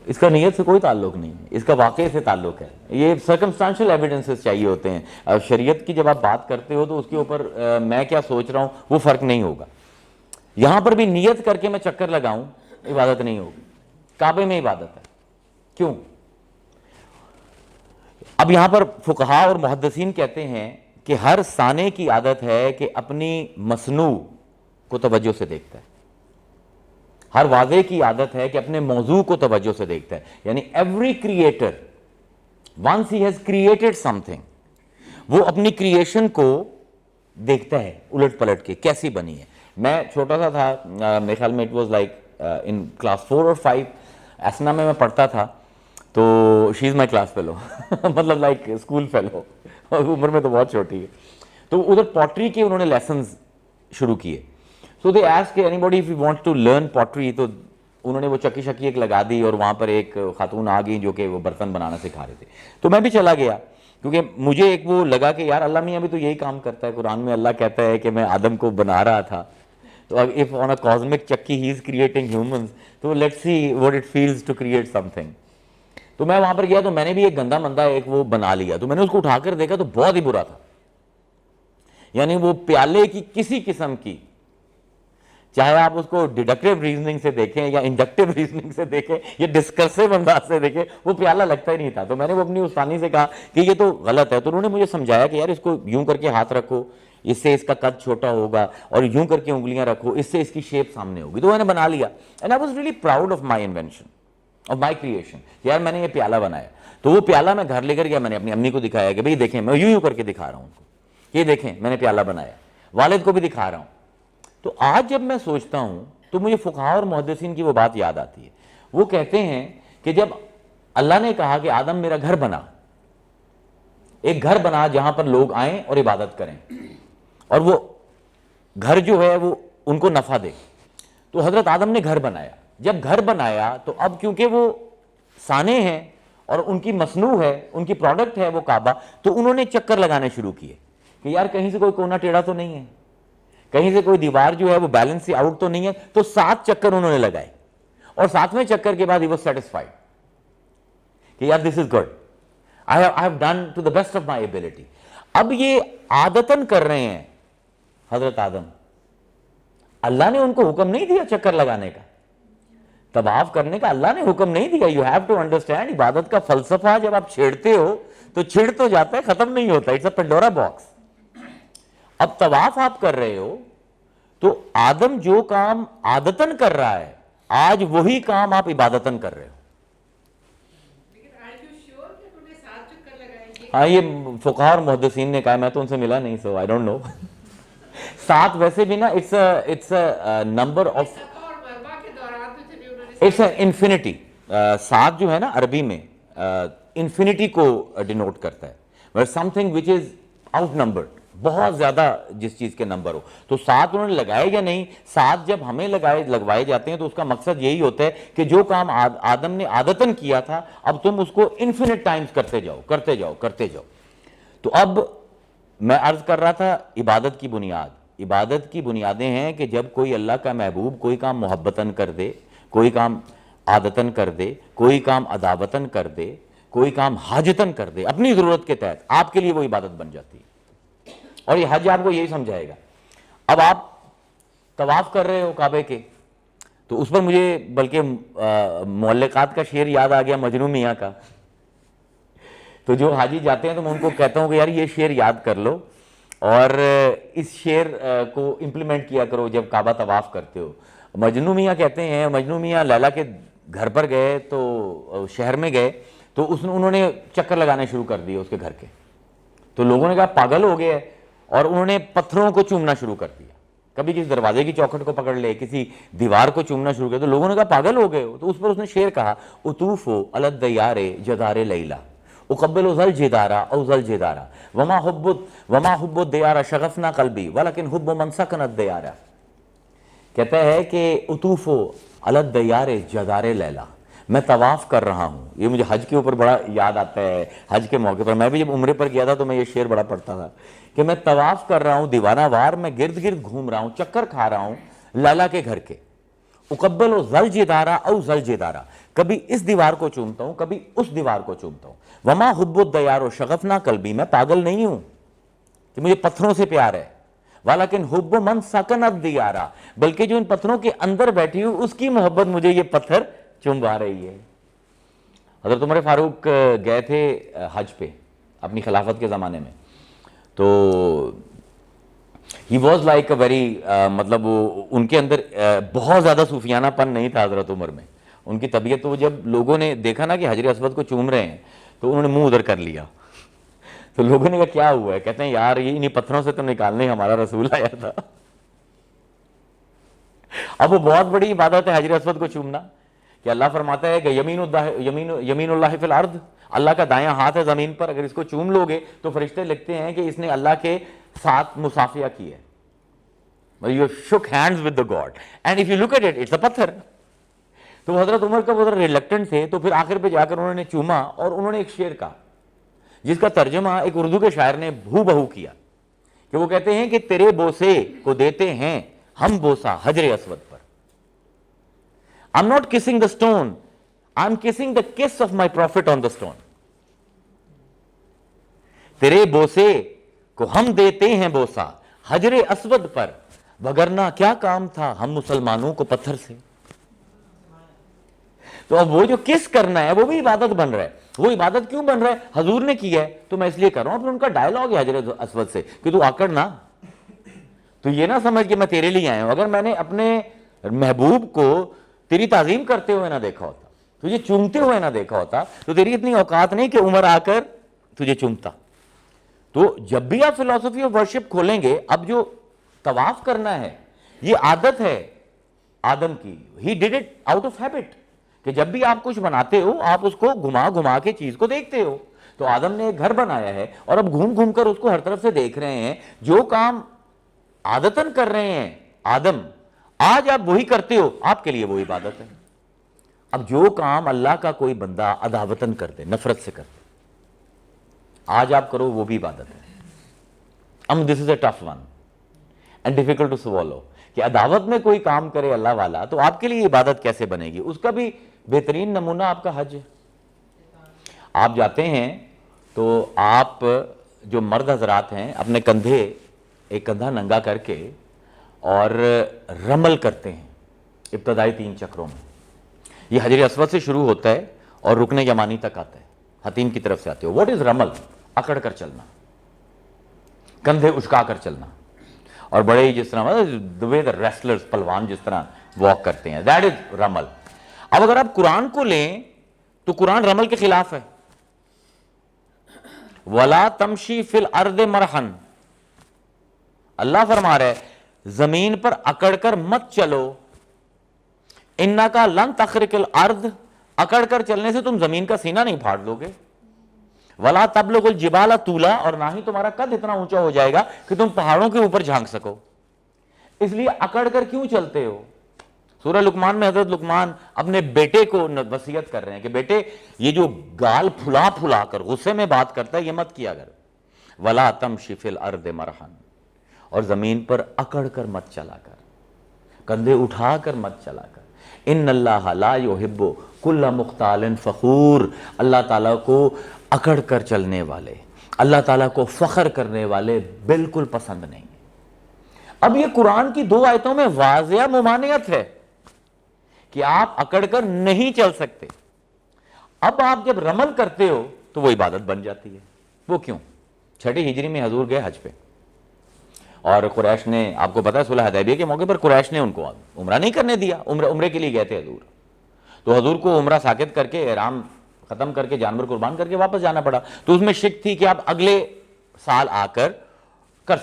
اس کا نیت سے کوئی تعلق نہیں ہے, اس کا واقعے سے تعلق ہے. یہ سرکمسٹانشل ایویڈنسز چاہیے ہوتے ہیں. شریعت کی جب آپ بات کرتے ہو تو اس کے اوپر میں کیا سوچ رہا ہوں وہ فرق نہیں ہوگا. یہاں پر بھی نیت کر کے میں چکر لگاؤں عبادت نہیں ہوگی. کعبے میں عبادت ہے. کیوں؟ اب یہاں پر فقہاء اور محدثین کہتے ہیں کہ ہر سانے کی عادت ہے کہ اپنی مصنوع کو توجہ سے دیکھتا ہے. ہر واضح کی عادت ہے کہ اپنے موضوع کو توجہ سے دیکھتا ہے. یعنی every creator once he has created something, وہ اپنی کریشن کو دیکھتا ہے الٹ پلٹ کے کیسی بنی ہے. میں چھوٹا سا تھا, میرے خیال میں it was like in class 4 اور 5 اسنا میں پڑھتا تھا. تو شی از مائی کلاس فیلو مطلب لائک اسکول فیلو, اور عمر میں تو بہت چھوٹی ہے. تو ادھر پوٹری کے انہوں نے لیسنز شروع کیے. So they ask anybody if you want to learn pottery. تو انہوں نے وہ چکی شکی ایک لگا دی اور وہاں پر ایک خاتون آ گئی جو کہ وہ برتن بنانا سکھا رہے تھے. تو میں بھی چلا گیا کیونکہ مجھے ایک وہ لگا کہ یار اللہ میاں بھی تو یہی کام کرتا ہے. قرآن میں اللہ کہتا ہے کہ میں آدم کو بنا رہا تھا. تو if on a cosmic چکی he is creating humans, تو let's see what it feels to create something. تو میں وہاں پر گیا تو میں نے بھی ایک گندا مندہ ایک وہ بنا لیا. تو میں نے اس کو اٹھا کر دیکھا تو بہت ہی برا تھا. یعنی وہ پیالے کی کسی قسم کی, چاہے آپ اس کو ڈیڈکٹیو ریزننگ سے دیکھیں یا انڈکٹیو ریزننگ سے دیکھیں یا ڈسکرسیو انداز سے دیکھیں, وہ پیالہ لگتا ہی نہیں تھا. تو میں نے وہ اپنی استانی سے کہا کہ یہ تو غلط ہے. تو انہوں نے مجھے سمجھایا کہ یار اس کو یوں کر کے ہاتھ رکھو, اس سے اس کا قد چھوٹا ہوگا, اور یوں کر کے انگلیاں رکھو, اس سے اس کی شیپ سامنے ہوگی. تو میں نے بنا لیا. And I was really proud of my invention, of my creation. یار میں نے یہ پیالہ بنایا. تو وہ پیالہ میں گھر لے کر گیا, میں نے اپنی امی کو دکھایا کہ بھئی دیکھیں میں یوں کر کے دکھا رہا ہوں ان کو, یہ دیکھیں میں نے پیالہ بنایا. والد کو بھی دکھا رہا ہوں. تو آج جب میں سوچتا ہوں تو مجھے فقہاء اور محدثین کی وہ بات یاد آتی ہے. وہ کہتے ہیں کہ جب اللہ نے کہا کہ آدم میرا گھر بنا, ایک گھر بنا جہاں پر لوگ آئیں اور عبادت کریں, اور وہ گھر جو ہے وہ ان کو نفع دے, تو حضرت آدم نے گھر بنایا. جب گھر بنایا تو اب کیونکہ وہ سانے ہیں اور ان کی مصنوع ہے, ان کی پروڈکٹ ہے وہ کعبہ, تو انہوں نے چکر لگانے شروع کیے کہ یار کہیں سے کوئی کونا ٹیڑھا تو نہیں ہے, کہیں سے کوئی دیوار جو ہے وہ بیلنس سے آؤٹ تو نہیں ہے. تو 7 چکر انہوں نے لگائے, اور 7ویں چکر کے بعد he was satisfied کہ یار this is good, I have done to the best of my ability. اب یہ عادتاً کر رہے ہیں حضرت آدم, اللہ نے ان کو حکم نہیں دیا چکر لگانے کا, طواف کرنے کا اللہ نے حکم نہیں دیا. یو ہیو ٹو انڈرسٹینڈ, عبادت کا فلسفہ جب آپ چھیڑتے ہو تو چھڑ تو جاتا ہے, ختم نہیں ہوتا, اٹس اے پنڈورا باکس. اب طواف آپ کر رہے ہو تو آدم جو کام عادتاً کر رہا ہے, آج وہی کام آپ عبادتاً کر رہے ہو. ہاں یہ فقہاء اور محدثین نے کہا, میں تو ان سے ملا نہیں, سو آئی ڈونٹ نو. 7 ویسے بھی نا it's a number of, it's a infinity. 7 جو ہے نا عربی میں انفینٹی کو ڈینوٹ کرتا ہے, some thing which is out numbered, بہت زیادہ جس چیز کے نمبر ہو. تو 7 انہوں نے لگائے یا نہیں, 7 جب ہمیں لگوائے جاتے ہیں تو اس کا مقصد یہی ہوتا ہے کہ جو کام آدم نے عادتاً کیا تھا اب تم اس کو انفینٹ ٹائمز کرتے جاؤ کرتے جاؤ کرتے جاؤ. تو اب میں عرض کر رہا تھا عبادت کی بنیاد, عبادت کی بنیادیں ہیں کہ جب کوئی اللہ کا محبوب کوئی کام محبتاً کر دے, کوئی کام عادتاً کر دے, کوئی کام عداوتاً کر دے, کوئی کام حاجتاً کر دے, اپنی ضرورت کے تحت, آپ کے لیے وہ عبادت بن جاتی ہے. اور یہ حج آپ کو یہی سمجھائے گا. اب آپ طواف کر رہے ہو کعبے کے, تو اس پر مجھے بلکہ معلقات کا شعر یاد آ گیا مجنوں میاں کا. تو جو حاجی جاتے ہیں تو میں ان کو کہتا ہوں کہ یار یہ شعر یاد کر لو اور اس شعر کو امپلیمنٹ کیا کرو جب کعبہ طواف کرتے ہو. مجنوں میاں کہتے ہیں, مجنوں میاں لیلا کے گھر پر گئے تو شہر میں گئے تو انہوں نے چکر لگانے شروع کر دیے اس کے گھر کے. تو لوگوں نے کہا پاگل ہو گئے, اور انہوں نے پتھروں کو چومنا شروع کر دیا, کبھی کسی دروازے کی چوکھٹ کو پکڑ لے, کسی دیوار کو چومنا شروع کیا. تو لوگوں نے کہا پاگل ہو گئے ہو. تو اس پر اس نے شعر کہا, اطوفو علی الدیار جدار لیلا اقبل ذل جدارا او ذل جدارا وما حب الدیار شغفنا قلبی ولکن حب من سکن الدیار. کہتا ہے کہ اطوفو علی الدیار جدار لیلا, میں طواف کر رہا ہوں. یہ مجھے حج کے اوپر بڑا یاد آتا ہے, حج کے موقع پر میں بھی جب عمرے پر گیا تھا تو میں یہ شعر بڑا پڑھتا تھا کہ میں طواف کر رہا ہوں دیوانہ وار, میں گرد گرد گھوم رہا ہوں, چکر کھا رہا ہوں لیلا کے گھر کے. اقبل و ذل جدارا او ذل جدارا, کبھی اس دیوار کو چومتا ہوں کبھی اس دیوار کو چومتا ہوں. وما حب الدیار و شغفنا قلبی, میں پاگل نہیں ہوں کہ مجھے پتھروں سے پیار ہے, ولیکن حب من سکن الدیار, بلکہ جو ان پتھروں کے اندر بیٹھی ہوں اس کی محبت مجھے یہ پتھر چمبا رہی ہے. حضرت عمر فاروق گئے تھے حج پہ اپنی خلافت کے زمانے میں, تو he was like a very, مطلب ان کے اندر بہت زیادہ صوفیانہ پن نہیں تھا حضرت عمر میں. ان کی طبیعت, تو جب لوگوں نے دیکھا نا کہ حجر اسود کو چوم رہے ہیں تو انہوں نے منہ ادھر کر لیا. تو لوگوں نے کہا کیا ہوا ہے, کہتے ہیں یار یہ انہیں پتھروں سے تو نکالنے ہمارا رسول آیا تھا. اب وہ بہت بڑی عبادت ہے حجر اسود کو چومنا, کہ اللہ فرماتا ہے کہ یمین اللہ فی الارض, اللہ کا دایاں ہاتھ ہے زمین پر, اگر اس کو چوم لو گے تو فرشتے لکھتے ہیں کہ اس نے اللہ کے ساتھ مصافیہ کی ہے. You shook hands with the God and if you look at it, it's a پتھر. تو حضرت عمر کا وہ ریلیکٹنٹ تھے, تو پھر آخر پہ جا کر انہوں نے چوما اور انہوں نے ایک شعر کہا جس کا ترجمہ ایک اردو کے شاعر نے بہو بہو کیا, کہ وہ کہتے ہیں کہ تیرے بوسے کو دیتے ہیں ہم بوسا حجر اسود پر. I'm not kissing the stone, I'm kissing the kiss of my prophet on the stone. تیرے بوسے کو ہم دیتے ہیں بوسا حجر اسود پر, وگرنہ کیا کام تھا ہم مسلمانوں کو پتھر سے. تو اب وہ جو کس کرنا ہے وہ بھی عبادت بن رہا ہے. وہ عبادت کیوں بن رہا ہے, حضور نے کی ہے تو میں اس لیے کر رہا ہوں. پھر ان کا ڈائلاگ ہے حجر اسود سے کہ تو آکڑ نہ, تو یہ نہ سمجھ کہ میں تیرے لیے آیا ہوں. اگر میں نے اپنے محبوب کو تیری تعظیم کرتے ہوئے نہ دیکھا ہوتا, تجھے چومتے ہوئے نہ دیکھا ہوتا, تو تیری اتنی اوقات نہیں کہ عمر آ کر تجھے چومتا. تو جب بھی آپ فلسفی آف ورشپ کھولیں گے, اب جو طواف کرنا ہے یہ عادت ہے آدم کی, he did it out of habit, کہ جب بھی آپ کچھ بناتے ہو آپ اس کو گھما گھما کے چیز کو دیکھتے ہو. تو آدم نے ایک گھر بنایا ہے اور اب گھوم گھوم کر اس کو ہر طرف سے دیکھ رہے ہیں. جو کام عادتاً کر رہے ہیں آدم, آج آپ وہی کرتے ہو, آپ کے لیے وہ عبادت ہے. اب جو کام اللہ کا کوئی بندہ عداوتن کر دے, نفرت سے کر دے, آج آپ کرو وہ بھی عبادت ہے. This is a tough one and difficult to swallow, کہ عداوت میں کوئی کام کرے اللہ والا تو آپ کے لیے عبادت کیسے بنے گی؟ اس کا بھی بہترین نمونہ آپ کا حج ہے. آپ جاتے ہیں تو آپ جو مرد حضرات ہیں اپنے کندھے, ایک کندھا ننگا کر کے اور رمل کرتے ہیں ابتدائی 3 چکروں میں. یہ حجر اسود سے شروع ہوتا ہے اور رکن یمانی تک آتا ہے, حتیم کی طرف سے آتے ہو. واٹ از رمل؟ اکڑ کر چلنا, کندھے اچکا کر چلنا, اور بڑے جس طرح the way the wrestlers, Pallavan جس طرح واک کرتے ہیں, that is رمل. اب اگر آپ قرآن کو لیں تو قرآن رمل کے خلاف ہے. وَلَا تَمْشِي فِي الْأَرْضِ مَرْحًا, اللہ فرما رہا ہے زمین پر اکڑ کر مت چلو. اِنَّكَ لَن تَخْرِقِ الْأَرْضِ, اکڑ کر چلنے سے تم زمین کا سینہ نہیں پھاڑ دو گے. وَلَا تَبْلُغُ الْجِبَالَ طُولًا, اور نہ ہی تمہارا قد اتنا اونچا ہو جائے گا کہ تم پہاڑوں کے اوپر جھانک سکو. اس لیے اکڑ کر کیوں چلتے ہو؟ سورہ لقمان میں حضرت لقمان اپنے بیٹے کو وصیت کر رہے ہیں کہ بیٹے یہ جو گال پھلا پھلا کر غصے میں بات کرتا ہے یہ مت کیا کر. وَلَا تَمْشِ فِي الْأَرْضِ مَرْحًا, اور زمین پر اکڑ کر مت چلا کر, کندھے اٹھا کر مت چلا کر. ان اللہ لا یحب کل مختال فخور, اللہ تعالیٰ کو اکڑ کر چلنے والے, اللہ تعالیٰ کو فخر کرنے والے بالکل پسند نہیں. اب یہ قرآن کی 2 آیتوں میں واضح ممانعت ہے کہ آپ اکڑ کر نہیں چل سکتے. اب آپ جب رمل کرتے ہو تو وہ عبادت بن جاتی ہے. وہ کیوں؟ 6 ہجری میں حضور گئے حج پہ, اور قریش نے, آپ کو پتا ہے صلح حدیبیہ کے موقع پر قریش نے ان کو عمرہ نہیں کرنے دیا. عمرے کے لیے گئے تھے حضور, تو حضور کو عمرہ ساقط کر کے, احرام ختم کر کے, جانور قربان کر کے واپس جانا پڑا. تو اس میں شک تھی کہ آپ اگلے سال آ کر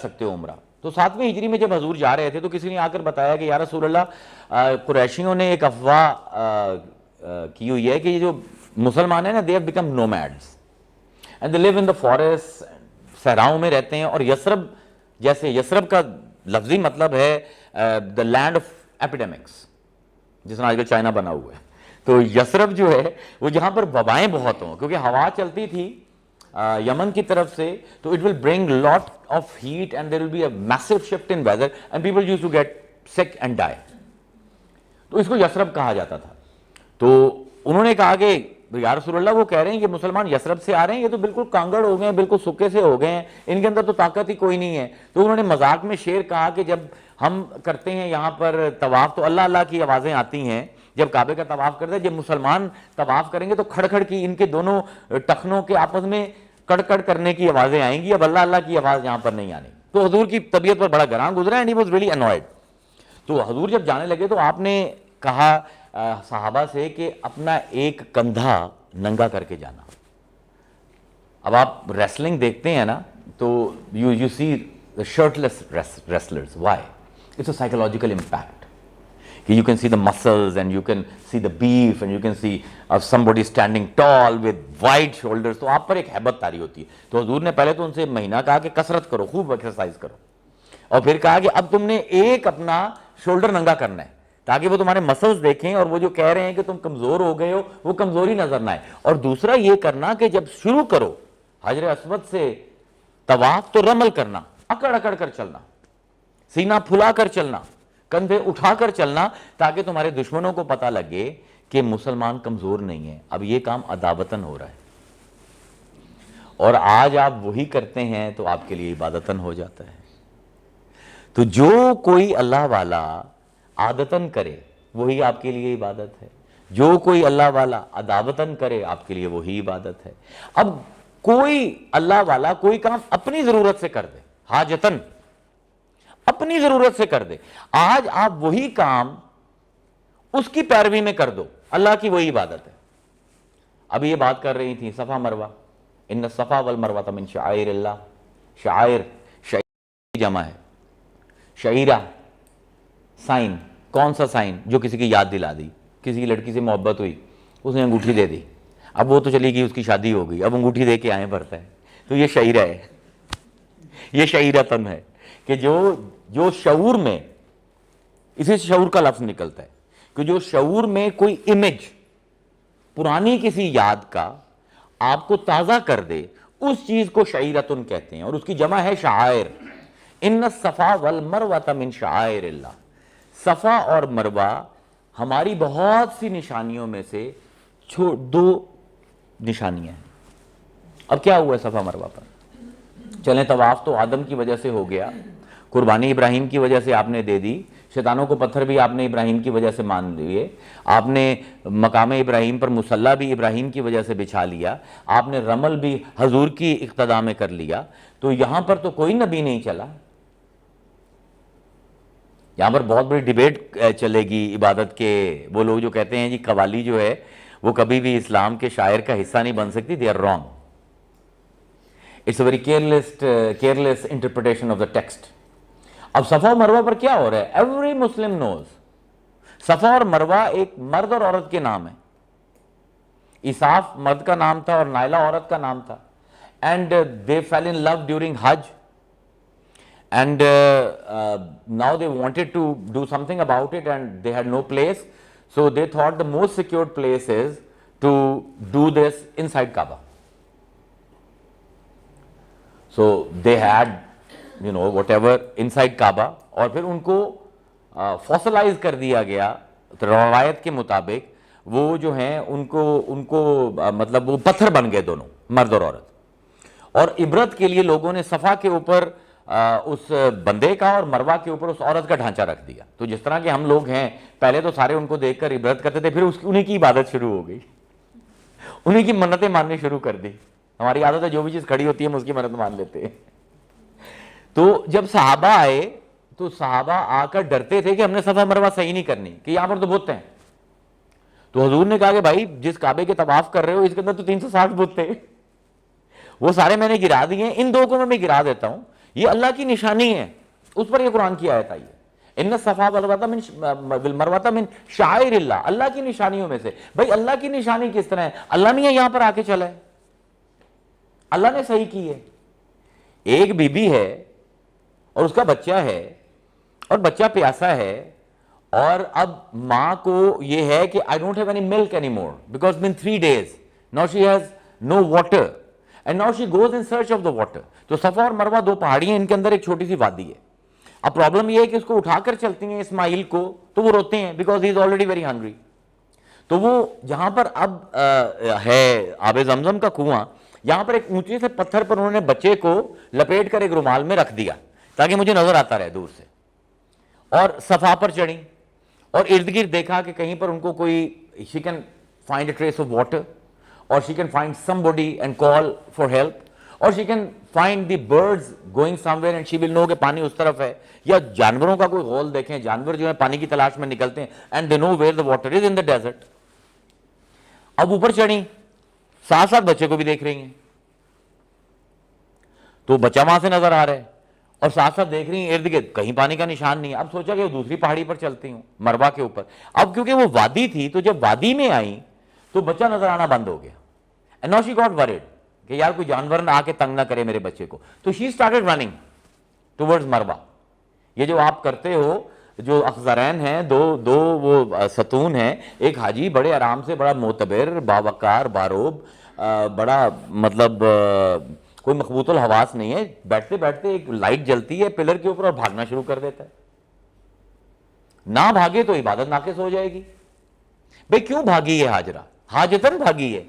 سکتے ہو عمرہ. تو 7ویں ہجری میں جب حضور جا رہے تھے تو کسی نے آ کر بتایا کہ یا رسول اللہ, قریشیوں نے ایک افواہ کی ہوئی ہے کہ یہ جو مسلمان ہیں نا, they have become nomads and they live in the forest, صحراؤں میں رہتے ہیں. اور یثرب, جیسے یثرب کا لفظی مطلب ہے the land of epidemics, جس طرح آج کل چائنا بنا ہوا ہے. تو یثرب جو ہے وہ جہاں پر وبائیں بہت ہوں, کیونکہ ہوا چلتی تھی یمن کی طرف سے, تو it will bring lot of heat and there will be a massive shift in weather and people used to get sick and die. تو اس کو یثرب کہا جاتا تھا. تو انہوں نے کہا کہ یا رسول اللہ وہ کہہ رہے ہیں کہ مسلمان یثرب سے آ رہے ہیں, یہ تو بالکل کانگڑ ہو گئے ہیں, بالکل سکے سے ہو گئے ہیں, ان کے اندر تو طاقت ہی کوئی نہیں ہے. تو انہوں نے مذاق میں شعر کہا کہ جب ہم کرتے ہیں یہاں پر طواف تو اللہ اللہ کی آوازیں آتی ہیں, جب کعبے کا طواف کرتے ہیں, جب مسلمان طواف کریں گے تو کھڑ کھڑ کی ان کے دونوں ٹخنوں کے آپس میں کڑ کڑ کرنے کی آوازیں آئیں گی, اب اللہ اللہ کی آواز یہاں پر نہیں آنی. تو حضور کی طبیعت پر بڑا گراں گزرا and he was really annoyed. تو حضور جب جانے لگے تو آپ نے کہا صحابہ سے کہ اپنا ایک کندھا ننگا کر کے جانا. اب آپ ریسلنگ دیکھتے ہیں نا تو you see the shirtless wrestlers. Why? It's a psychological impact. You can see the muscles and you can see the beef and you can see somebody standing tall with wide shoulders. تو آپ پر ایک ہیبت طاری ہوتی ہے. تو حضور نے پہلے تو ان سے مہینہ کہا کہ کسرت کرو, خوب ایکسرسائز کرو, اور پھر کہا کہ اب تم نے ایک اپنا شولڈر ننگا کرنا ہے تاکہ وہ تمہارے مسلز دیکھیں اور وہ جو کہہ رہے ہیں کہ تم کمزور ہو گئے ہو وہ کمزوری نظر نہ آئے. اور دوسرا یہ کرنا کہ جب شروع کرو حجر اسود سے طواف تو رمل کرنا, اکڑ اکڑ کر چلنا, سینہ پھلا کر چلنا, کندھے اٹھا کر چلنا, تاکہ تمہارے دشمنوں کو پتہ لگے کہ مسلمان کمزور نہیں ہے. اب یہ کام عداوتن ہو رہا ہے, اور آج آپ وہی کرتے ہیں تو آپ کے لیے عبادتن ہو جاتا ہے. تو جو کوئی اللہ والا عادتن کرے وہی آپ کے لیے عبادت ہے, جو کوئی اللہ والا عداوتن کرے آپ کے لیے وہی عبادت ہے. اب کوئی اللہ والا کوئی کام اپنی ضرورت سے کر دے, حاجتن اپنی ضرورت سے کر دے, آج آپ وہی کام اس کی پیروی میں کر دو, اللہ کی وہی عبادت ہے. اب یہ بات کر رہی تھی صفا مروہ, ان الصفا والمروہ من شعائر اللہ. شعائر, شعائر جمع ہے, شعیرہ سائن. کون سا سائن؟ جو کسی کی یاد دلا دی, کسی کی لڑکی سے محبت ہوئی, اس نے انگوٹھی دے دی, اب وہ تو چلی گئی, اس کی شادی ہو گئی, اب انگوٹھی دے کے آئیں بھرتا ہے. تو یہ شعیرہ ہے, یہ شعیرتن ہے کہ جو شعور میں, اسی سے شعور کا لفظ نکلتا ہے کہ جو شعور میں کوئی امیج پرانی کسی یاد کا آپ کو تازہ کر دے، اس چیز کو شعیرتن کہتے ہیں، اور اس کی جمع ہے شعائر۔ ان الصفا والمروۃ من شعائر اللہ، صفا اور مروہ ہماری بہت سی نشانیوں میں سے دو نشانیاں ہیں۔ اب کیا ہوا ہے صفا مروہ پر؟ چلیں، طواف تو آدم کی وجہ سے ہو گیا، قربانی ابراہیم کی وجہ سے آپ نے دے دی، شیطانوں کو پتھر بھی آپ نے ابراہیم کی وجہ سے مان لیے، آپ نے مقام ابراہیم پر مصلی بھی ابراہیم کی وجہ سے بچھا لیا، آپ نے رمل بھی حضور کی اقتداء میں کر لیا، تو یہاں پر تو کوئی نبی نہیں چلا۔ یہاں پر بہت بڑی ڈیبیٹ چلے گی عبادت کے، وہ لوگ جو کہتے ہیں جی قوالی جو ہے وہ کبھی بھی اسلام کے شاعر کا حصہ نہیں بن سکتی، they are wrong. It's a very careless interpretation of the text. اب صفا اور مروہ پر کیا ہو رہا ہے؟ ایوری مسلم نوز صفا اور مروہ ایک مرد اور عورت کے نام ہے۔ عیساف مرد کا نام تھا اور نائلہ عورت کا نام تھا، and they fell in love during Hajj, and now they wanted to do something about it and they had no place, so they thought the most secured place is to do this inside Kaaba. So they had whatever inside Kaaba، اور پھر ان کو فوسلائز کر دیا گیا روایت کے مطابق، وہ جو ہیں ان کو مطلب وہ پتھر بن گئے دونوں، مرد اور عورت، اور عبرت کے لیے لوگوں نے صفا کے اوپر اس بندے کا اور مروہ کے اوپر اس عورت کا ڈھانچہ رکھ دیا۔ تو جس طرح کہ ہم لوگ ہیں، پہلے تو سارے ان کو دیکھ کر عبرت کرتے تھے، پھر انہیں کی عبادت شروع ہو گئی، انہیں کی منتیں ماننی شروع کر دی۔ ہماری عادت ہے جو بھی چیز کھڑی ہوتی ہے ہم اس کی منت مان لیتے ہیں۔ تو جب صحابہ آئے تو صحابہ آ کر ڈرتے تھے کہ ہم نے صفا مروہ صحیح نہیں کرنی، کہ یہاں پر تو بت ہیں۔ تو حضور نے کہا کہ بھائی جس کعبے کے طواف کر رہے ہو اس کے اندر تو 360 بت تھے، وہ سارے میں نے گرا دیے، ان دو کو میں گرا دیتا ہوں، یہ اللہ کی نشانی ہے۔ اس پر یہ قرآن کی آیت آئی ہے، ان الصفا والمروۃ من شعائر اللہ، اللہ کی نشانیوں میں سے۔ بھائی اللہ کی نشانی کس طرح ہے؟ اللہ نہیں ہے یہاں پر آ کے چلا ہے، اللہ نے صحیح کی ہے۔ ایک بی بی ہے اور اس کا بچہ ہے اور بچہ پیاسا ہے، اور اب ماں کو یہ ہے کہ I don't have any milk anymore because it's been 3 days, now she has no water and now she goes in search of the water. تو صفا اور مروہ دو پہاڑی ہیں، ان کے اندر ایک چھوٹی سی وادی ہے۔ اب پرابلم یہ ہے کہ اس کو اٹھا کر چلتی ہیں اسماعیل کو، تو وہ روتے ہیں because he is already very hungry. تو وہ جہاں پر اب ہے آب زمزم کا کنواں، یہاں پر ایک اونچے سے پتھر پر انہوں نے بچے کو لپیٹ کر ایک رومال میں رکھ دیا تاکہ مجھے نظر آتا رہے دور سے، اور صفا پر چڑھی اور ارد گرد دیکھا کہ کہیں پر ان کو کوئی she can find a trace of water or she can find somebody and call for help or she can find the birds going somewhere and she will know کہ پانی اس طرف ہے، یا جانوروں کا کوئی غول دیکھیں، جانور جو ہیں پانی کی تلاش میں نکلتے ہیں and they know where the water is in the desert. اب اوپر چڑھی، ساتھ ساتھ بچے کو بھی دیکھ رہی ہیں، تو بچہ وہاں سے نظر آ رہا ہے اور ساتھ ساتھ دیکھ رہی ہیں ارد گرد کہیں پانی کا نشان نہیں ہے۔ اب سوچا کہ وہ دوسری پہاڑی پر چلتی ہوں، مروہ کے اوپر۔ اب کیونکہ وہ وادی تھی تو جب وادی میں آئیں تو بچہ نظر آنا بند ہو گیا، and now she got worried کہ یار کوئی جانور نہ آ کے تنگ نہ کرے میرے بچے کو، تو she started running towards Marwa. یہ جو آپ کرتے ہو، جو اخضرین ہیں، دو وہ ستون ہیں، ایک حاجی بڑے آرام سے، بڑا معتبر، باوقار، باروب، بڑا مطلب کوئی مخبوط الحواس نہیں ہے، بیٹھتے بیٹھتے ایک لائٹ جلتی ہے پلر کے اوپر اور بھاگنا شروع کر دیتا ہے۔ نہ بھاگے تو عبادت ناقص ہو جائے گی۔ بھئی کیوں بھاگی ہے حاجرہ؟ حاجتاً بھاگی ہے،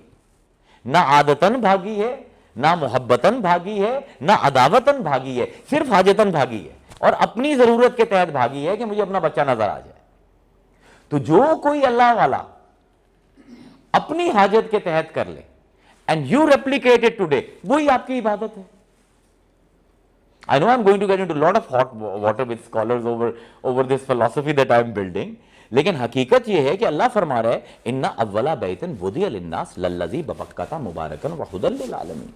نہ عادتاً بھاگی ہے، نہ محبتاً بھاگی ہے، نہ عداوتاً بھاگی ہے، صرف حاجتاً بھاگی ہے، اور اپنی ضرورت کے تحت بھاگی ہے کہ مجھے اپنا بچہ نظر آ جائے۔ تو جو کوئی اللہ والا اپنی حاجت کے تحت کر لے and you replicate it today، وہی آپ کی عبادت ہے۔ I know I'm going to get into a lot of hot water with scholars over this philosophy that I'm building، لیکن حقیقت یہ ہے کہ اللہ فرما رہا ہے اِنَّ أَوَّلَ بَيْتٍ وُضِعَ لِلنَّاسِ لَلَّذِي بَبَكَّةَ مُبَارَكًا وَهُدًى لِلْعَالَمِينَ۔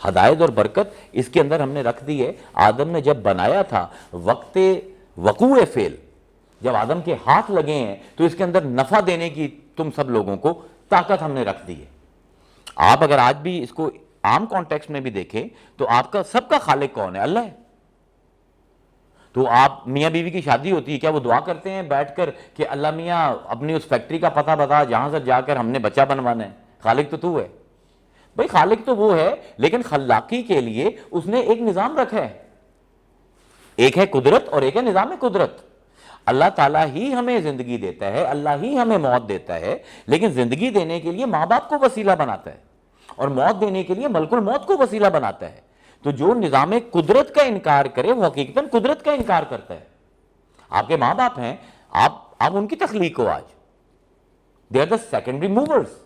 ہدایت اور برکت اس کے اندر ہم نے رکھ دی ہے۔ آدم نے جب بنایا تھا، وقت وقوع فعل جب آدم کے ہاتھ لگے ہیں تو اس کے اندر نفع دینے کی تم سب لوگوں کو طاقت ہم نے رکھ دی ہے۔ آپ اگر آج بھی اس کو عام کانٹیکسٹ میں بھی دیکھیں تو آپ کا سب کا خالق کون ہے؟ اللہ ہے۔ تو آپ میاں بیوی کی شادی ہوتی ہے، کیا وہ دعا کرتے ہیں بیٹھ کر کہ اللہ میاں اپنی اس فیکٹری کا پتہ بتا جہاں سے جا کر ہم نے بچہ بنوانا ہے؟ خالق تو تو ہے بھائی، خالق تو وہ ہے، لیکن خلاقی کے لیے اس نے ایک نظام رکھا ہے، ایک ہے قدرت اور ایک ہے نظام قدرت۔ اللہ تعالیٰ ہی ہمیں زندگی دیتا ہے، اللہ ہی ہمیں موت دیتا ہے، لیکن زندگی دینے کے لیے ماں باپ کو وسیلہ بناتا ہے اور موت دینے کے لیے ملک الموت کو وسیلہ بناتا ہے۔ تو جو نظام قدرت کا انکار کرے وہ حقیقتاً قدرت کا انکار کرتا ہے۔ آپ کے ماں باپ ہیں، آپ ان کی تخلیق ہو آج، they are the secondary movers,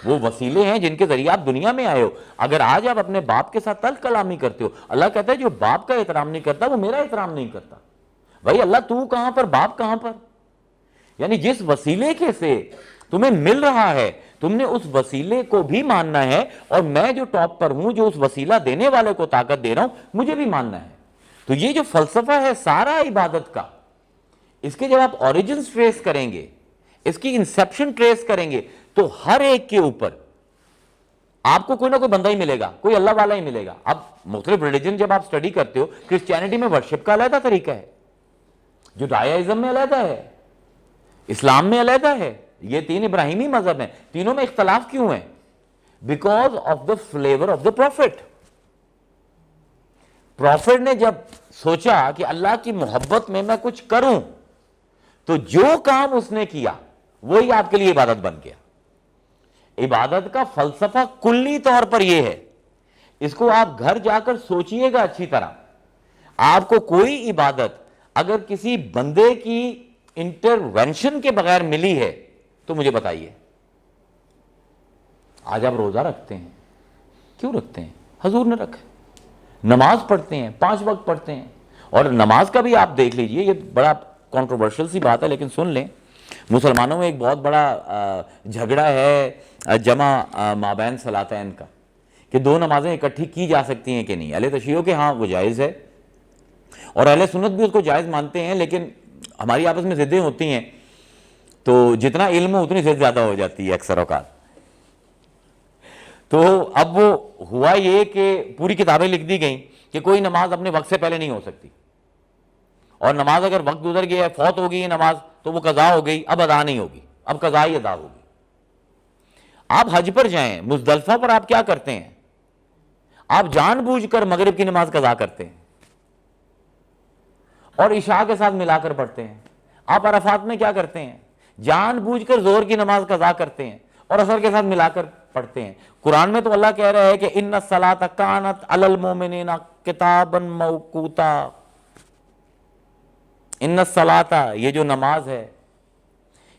وہ وسیلے ہیں جن کے ذریعے آپ دنیا میں آئے ہو۔ اگر آج آپ اپنے باپ کے ساتھ تلخ کلامی کرتے ہو، اللہ کہتا ہے جو باپ کا احترام نہیں کرتا وہ میرا احترام نہیں کرتا۔ بھائی اللہ تو کہاں پر، باپ کہاں پر؟ یعنی جس وسیلے کے سے تمہیں مل رہا ہے تم نے اس وسیلے کو بھی ماننا ہے، اور میں جو ٹاپ پر ہوں جو اس وسیلہ دینے والے کو طاقت دے رہا ہوں مجھے بھی ماننا ہے۔ تو یہ جو فلسفہ ہے سارا عبادت کا، اس کے جب آپ اوریجنز ٹریس کریں گے، اس کی انسیپشن ٹریس کریں گے، تو ہر ایک کے اوپر آپ کو کوئی نہ کوئی بندہ ہی ملے گا، کوئی اللہ والا ہی ملے گا۔ اب مختلف ریلیجن جب آپ سٹڈی کرتے ہو، کرسچینٹی میں ورشپ کا علیحدہ طریقہ ہے، جوڈائزم میں علیحدہ ہے، اسلام میں علیحدہ ہے۔ یہ تین ابراہیمی مذہب ہیں، تینوں میں اختلاف کیوں ہیں؟ Because of the flavour of the prophet. Prophet نے جب سوچا کہ اللہ کی محبت میں میں کچھ کروں، تو جو کام اس نے کیا وہی آپ کے لیے عبادت بن گیا۔ عبادت کا فلسفہ کلی طور پر یہ ہے، اس کو آپ گھر جا کر سوچئے گا اچھی طرح۔ آپ کو کوئی عبادت اگر کسی بندے کی انٹروینشن کے بغیر ملی ہے تو مجھے بتائیے۔ آج آپ روزہ رکھتے ہیں، کیوں رکھتے ہیں؟ حضور نے رکھا۔ نماز پڑھتے ہیں، 5 وقت پڑھتے ہیں، اور نماز کا بھی آپ دیکھ لیجئے، یہ بڑا کنٹروورشل سی بات ہے لیکن سن لیں، مسلمانوں میں ایک بہت بڑا جھگڑا ہے جمع مابین صلاتین کا، کہ 2 نمازیں اکٹھی کی جا سکتی ہیں کہ نہیں۔ اہل تشیع کہ ہاں وہ جائز ہے، اور اہل سنت بھی اس کو جائز مانتے ہیں، لیکن ہماری آپس میں ضدیں ہوتی ہیں، تو جتنا علم ہو اتنی ضد زیادہ ہو جاتی ہے اکثر اوقات۔ تو اب وہ ہوا یہ کہ پوری کتابیں لکھ دی گئیں کہ کوئی نماز اپنے وقت سے پہلے نہیں ہو سکتی، اور نماز اگر وقت گزر گیا ہے، فوت ہو گئی ہے نماز، تو وہ قضا ہو گئی، اب ادا نہیں ہوگی، اب قضا ہی ادا ہوگی۔ آپ حج پر جائیں، مزدلفہ پر آپ کیا کرتے ہیں؟ آپ جان بوجھ کر مغرب کی نماز قضا کرتے ہیں اور عشاء کے ساتھ ملا کر پڑھتے ہیں۔ آپ عرفات میں کیا کرتے ہیں؟ جان بوجھ کر ظہر کی نماز قضا کرتے ہیں اور عصر کے ساتھ ملا کر پڑھتے ہیں۔ قرآن میں تو اللہ کہہ رہا ہے کہ ان الصلاۃ کانت علی المؤمنین کتابا موقوتا۔ ان الصلاۃ، یہ جو نماز ہے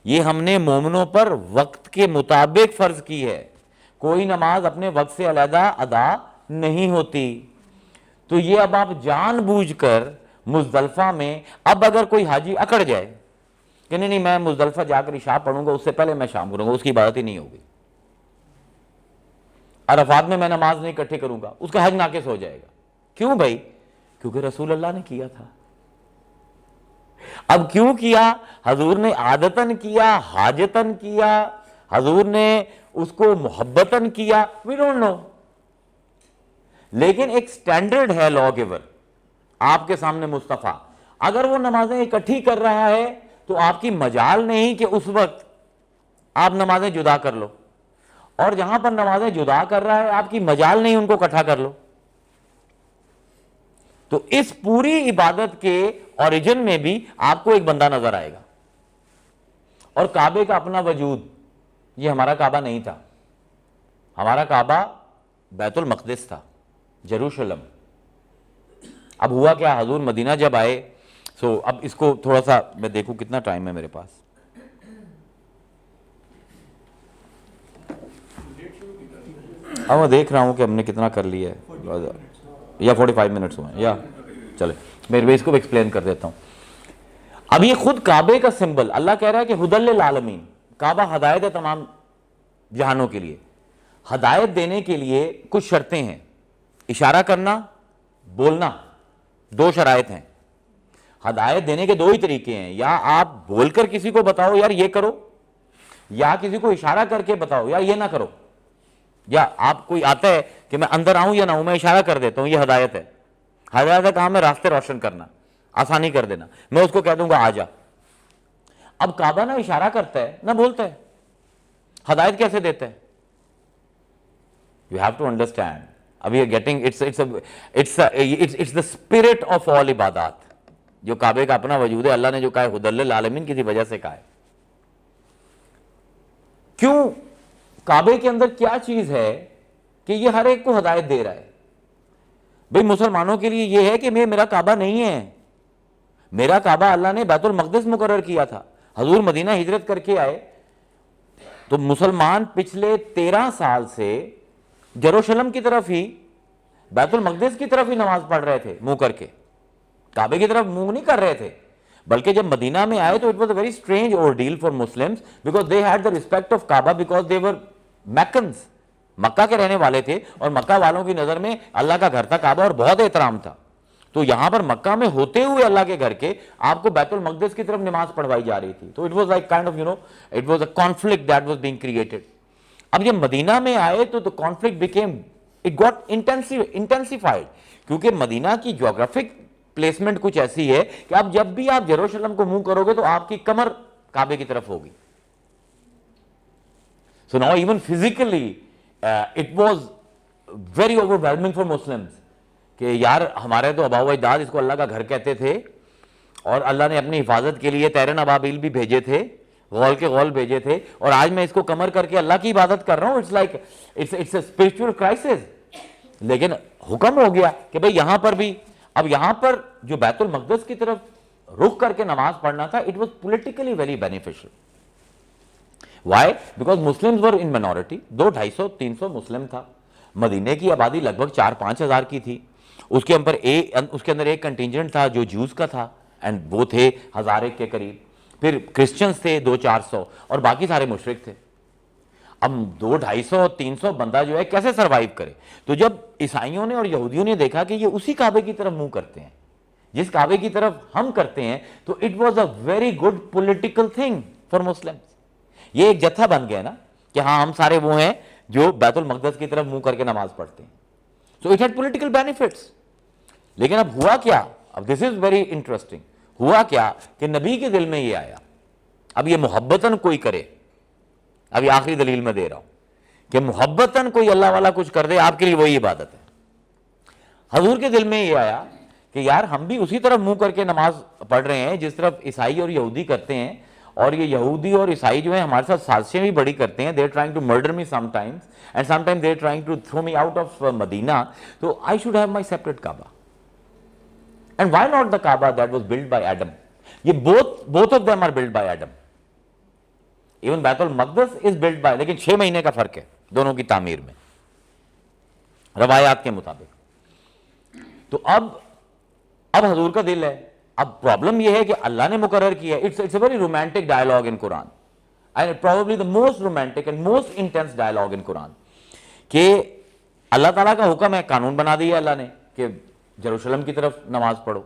یہ ہم نے مومنوں پر وقت کے مطابق فرض کی ہے، کوئی نماز اپنے وقت سے علیحدہ ادا نہیں ہوتی۔ تو یہ اب آپ جان بوجھ کر مزدلفہ میں، اب اگر کوئی حاجی اکڑ جائے کہ نہیں میں مزدلفہ جا کر عشاء پڑھوں گا، اس سے پہلے میں شام کروں گا، اس کی عبادت ہی نہیں ہوگی۔ عرفات میں نماز نہیں اکٹھے کروں گا، اس کا حج ناقص ہو جائے گا۔ کیوں بھائی؟ کیونکہ رسول اللہ نے کیا تھا۔ اب کیوں کیا؟ حضور نے عادتاً کیا، حاجتاً کیا، حضور نے اس کو محبتاً کیا، وی ڈونٹ نو، لیکن ایک سٹینڈرڈ ہے لا گیور آپ کے سامنے مصطفیٰ۔ اگر وہ نمازیں اکٹھی کر رہا ہے تو آپ کی مجال نہیں کہ اس وقت آپ نمازیں جدا کر لو، اور جہاں پر نمازیں جدا کر رہا ہے آپ کی مجال نہیں ان کو اکٹھا کر لو۔ تو اس پوری عبادت کے اوریجن میں بھی آپ کو ایک بندہ نظر آئے گا، اور کعبے کا اپنا وجود، یہ ہمارا کعبہ نہیں تھا، ہمارا کعبہ بیت المقدس تھا، جیروشلم۔ اب ہوا کیا، حضور مدینہ جب آئے، اب اس کو تھوڑا سا میں دیکھوں کتنا ٹائم ہے میرے پاس۔ اب میں دیکھ رہا ہوں کہ ہم نے کتنا کر لیا ہے، یا 45 منٹس ہوئے ہیں، یا چلے میں اس کو بھی ایکسپلین کر دیتا ہوں۔ اب یہ خود کعبے کا سمبل، اللہ کہہ رہا ہے کہ ہدی للعالمین، کعبہ ہدایت ہے تمام جہانوں کے لیے۔ ہدایت دینے کے لیے کچھ شرطیں ہیں، اشارہ کرنا، بولنا، 2 شرائط ہیں۔ ہدایت دینے کے 2 ہی طریقے ہیں، یا آپ بول کر کسی کو بتاؤ یار یہ کرو، یا کسی کو اشارہ کر کے بتاؤ یار یہ نہ کرو۔ یا آپ کوئی آتا ہے کہ میں اندر آؤں یا نہ آؤں، میں اشارہ کر دیتا ہوں، یہ ہدایت ہے۔ ہدایت کا کام ہے راستے روشن کرنا، آسانی کر دینا, میں اس کو کہہ دوں گا آ جا. اب کعبہ نہ اشارہ کرتا ہے نہ بولتا ہے, ہدایت کیسے دیتا ہے؟ You have to understand. اب you getting it's the spirit of all عبادات. جو کعبے کا اپنا وجود ہے, اللہ نے جو کہا ہے ہدی للعالمین, کسی وجہ سے کہا ہے. کیوں؟ کعبے کے اندر کیا چیز ہے کہ یہ ہر ایک کو ہدایت دے رہا ہے؟ بھئی مسلمانوں کے لیے یہ ہے کہ میرا کعبہ نہیں ہے, میرا کعبہ اللہ نے بیت المقدس مقرر کیا تھا. حضور مدینہ ہجرت کر کے آئے تو مسلمان پچھلے 13 سال سے یروشلم کی طرف ہی, بیت المقدس کی طرف ہی نماز پڑھ رہے تھے منہ کر کے, کعبے کی طرف منہ نہیں کر رہے تھے. بلکہ جب مدینہ میں آئے تو it was a very strange ordeal for Muslims because they had the respect of Kaaba because they were Meccans, مکہ کے رہنے والے تھے, اور مکہ والوں کی نظر میں اللہ کا گھر تھا کعبہ اور بہت احترام تھا. تو یہاں پر مکہ میں ہوتے ہوئے اللہ کے گھر کے آپ کو بیت المقدس کی طرف نماز پڑھوائی جا رہی تھی. تو it was like kind of it was a conflict that was being created. اب جب مدینہ میں آئے تو conflict became it got intensified, کیونکہ مدینہ کی جغرافک پلیسمنٹ کچھ ایسی ہے کہ اب جب بھی آپ یروشلم کو منہ کرو گے تو آپ کی کمر کعبے کی طرف ہوگی. So now even physically it was very overwhelming for Muslims کہ یار ہمارے تو آباء و اجداد اس کو اللہ کا گھر کہتے تھے, اور اللہ نے اپنی حفاظت کے لیے طیرن ابابیل بھی بھیجے تھے, غول کے غول بھیجے تھے, اور آج میں اس کو کمر کر کے اللہ کی عبادت کر رہا ہوں. It's a spiritual crisis. لیکن حکم ہو گیا کہ بھئی یہاں پر بھی, اب یہاں پر جو بیت المقدس کی طرف رخ کر کے نماز پڑھنا تھا, it was politically very beneficial. Why? Because Muslims were in minority. 200-250-300 Muslim تھا. مدینے کی آبادی لگ بھگ 4-5 ہزار کی تھی. اس کے اندر ایک کنٹینجنٹ تھا جو جوز کا تھا, اینڈ وہ تھے 1000 کے قریب. پھر کرسچنز تھے 200-400, اور باقی سارے مشرک تھے. اب 200-250-300 بندہ جو ہے کیسے سروائیو کرے؟ تو جب عیسائیوں نے اور یہودیوں نے دیکھا کہ یہ اسی کعبے کی طرف منہ کرتے ہیں جس کعبے کی طرف ہم کرتے ہیں, تو it was a very good political thing for Muslims. یہ ایک جتھا بن گیا نا کہ ہاں ہم سارے وہ ہیں جو بیت المقدس کی طرف منہ کر کے نماز پڑھتے ہیں. So it had political benefits. لیکن اب ہوا کیا؟ اب دس از ویری انٹرسٹنگ. ہوا کیا کہ نبی کے دل میں یہ آیا, اب یہ محبتاً کوئی کرے, اب یہ آخری دلیل میں دے رہا ہوں کہ محبتاً کوئی اللہ والا کچھ کر دے, آپ کے لیے وہی عبادت ہے. حضور کے دل میں یہ آیا کہ یار ہم بھی اسی طرف منہ کر کے نماز پڑھ رہے ہیں جس طرف عیسائی اور یہودی کرتے ہیں, اور یہ یہودی اور عیسائی جو ہیں ہمارے ساتھ سازشیں بھی بڑی کرتے ہیں. They are trying to murder me sometimes, and sometimes they are trying to throw me out of Medina. تو I should have my separate Kaaba. And why not the Kaaba that was built by Adam? یہ both of them are built by Adam. Even بیت المقدس از بلڈ بائی, لیکن 6 مہینے کا فرق ہے دونوں کی تعمیر میں روایات کے مطابق. تو اب حضور کا دل ہے. اب پرابلم یہ ہے کہ اللہ نے مقرر کیا ہے. It's a very romantic dialogue in Quran, and probably the most romantic and most intense dialogue in Quran, کہ اللہ تعالیٰ کا حکم ہے, قانون بنا دیا اللہ نے کہ یروشلم کی طرف نماز پڑھو.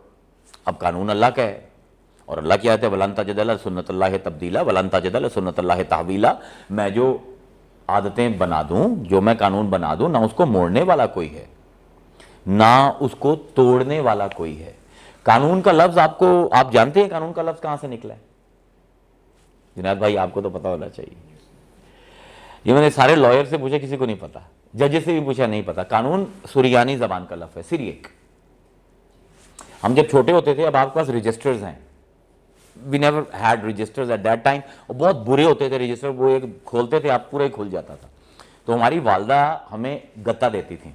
اب قانون اللہ کا ہے, اور اللہ کیا ہے وَلَن تَجِدَ لِسُنَّتِ اللَّهِ تَبْدِيلًا وَلَن تَجِدَ لِسُنَّتِ اللَّهِ تَحْوِيلًا. میں جو عادتیں بنا دوں, جو میں قانون بنا دوں, نہ اس کو موڑنے والا کوئی ہے نہ اس کو توڑنے والا کوئی ہے. قانون کا لفظ آپ جانتے ہیں قانون کا لفظ کہاں سے نکلا ہے؟ جنید بھائی آپ کو تو پتا ہونا چاہیے. یہ میں نے سارے لائر سے پوچھا, کسی کو نہیں پتا, ججز سے بھی پوچھا, نہیں پتا. قانون سریانی زبان کا لفظ ہے, سریک. ہم جب چھوٹے ہوتے تھے, اب آپ کے پاس رجسٹرز ہیں. We never had registers at that time. اور بہت برے ہوتے تھے رجسٹر, وہ ایک کھولتے تھے آپ پورا ہی کھل جاتا تھا. تو ہماری والدہ ہمیں گتا دیتی تھی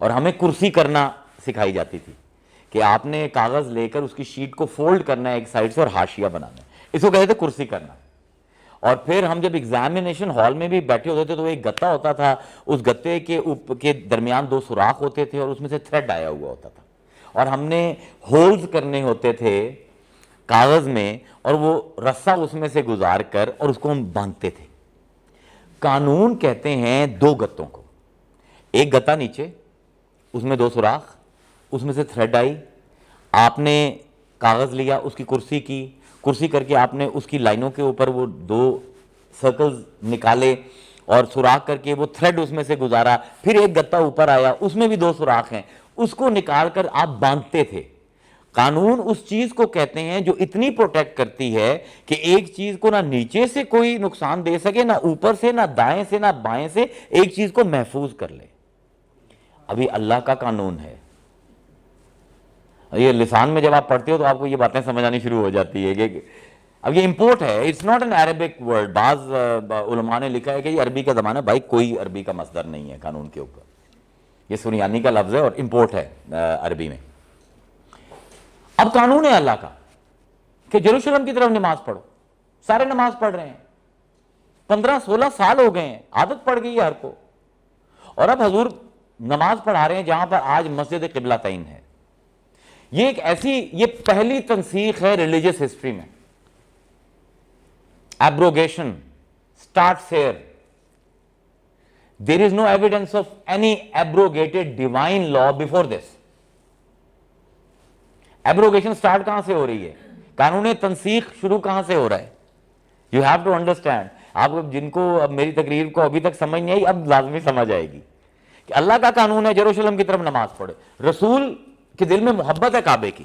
اور ہمیں کرسی کرنا سکھائی جاتی تھی کہ آپ نے کاغذ لے کر اس کی شیٹ کو فولڈ کرنا ہے ایک سائڈ سے اور حاشیہ بنانا ہے. اس کو کہتے تھے کرسی کرنا. اور پھر ہم جب ایگزامینیشن ہال میں بھی بیٹھے ہوتے تھے تو ایک گتا ہوتا تھا, اس گتے کے درمیان 2 سوراخ ہوتے تھے اور اس میں سے تھریڈ آیا ہوا ہوتا تھا, اور ہم نے ہولز کرنے ہوتے تھے کاغذ میں, اور وہ رسہ اس میں سے گزار کر اور اس کو ہم باندھتے تھے. قانون کہتے ہیں 2 گتوں کو, ایک گتا نیچے, اس میں 2 سوراخ, اس میں سے تھریڈ آئی, آپ نے کاغذ لیا, اس کی کرسی کر کے آپ نے اس کی لائنوں کے اوپر وہ 2 سرکلز نکالے اور سوراخ کر کے وہ تھریڈ اس میں سے گزارا, پھر ایک گتا اوپر آیا, اس میں بھی 2 سوراخ ہیں, اس کو نکال کر آپ باندھتے تھے. قانون اس چیز کو کہتے ہیں جو اتنی پروٹیکٹ کرتی ہے کہ ایک چیز کو نہ نیچے سے کوئی نقصان دے سکے، نہ اوپر سے، نہ دائیں سے، نہ بائیں سے، ایک چیز کو محفوظ کر لے۔ ابھی اللہ کا قانون ہے، یہ لسان میں جب آپ پڑھتے ہو تو آپ کو یہ باتیں سمجھ آنی شروع ہو جاتی ہے کہ اب یہ امپورٹ ہے، it's not an Arabic word. بعض علماء نے لکھا ہے کہ یہ عربی کا زمانہ، بھائی کوئی عربی کا مصدر نہیں ہے قانون کے اوپر، یہ سریانی کا لفظ ہے اور امپورٹ ہے عربی میں۔ اب قانون ہے اللہ کا کہ یروشلم کی طرف نماز پڑھو، سارے نماز پڑھ رہے ہیں، 15-16 سال ہو گئے ہیں، عادت پڑ گئی ہے ہر کو، اور اب حضور نماز پڑھا رہے ہیں جہاں پر آج مسجد قبلتین ہے۔ یہ ایک ایسی، یہ پہلی تنسیخ ہے ریلیجس ہسٹری میں۔ Abrogation starts here. There is no evidence of any abrogated divine law before this. Abrogation start کہاں سے ہو رہی ہے؟ قانون تنسیخ شروع کہاں سے ہو رہا ہے؟ You have to understand. آپ جن کو اب میری تقریر کو ابھی تک سمجھ نہیں آئی، اب لازمی سمجھ آئے گی کہ اللہ کا قانون ہے یروشلم کی طرف نماز پڑھے۔ رسول کے دل میں محبت ہے کعبے کی،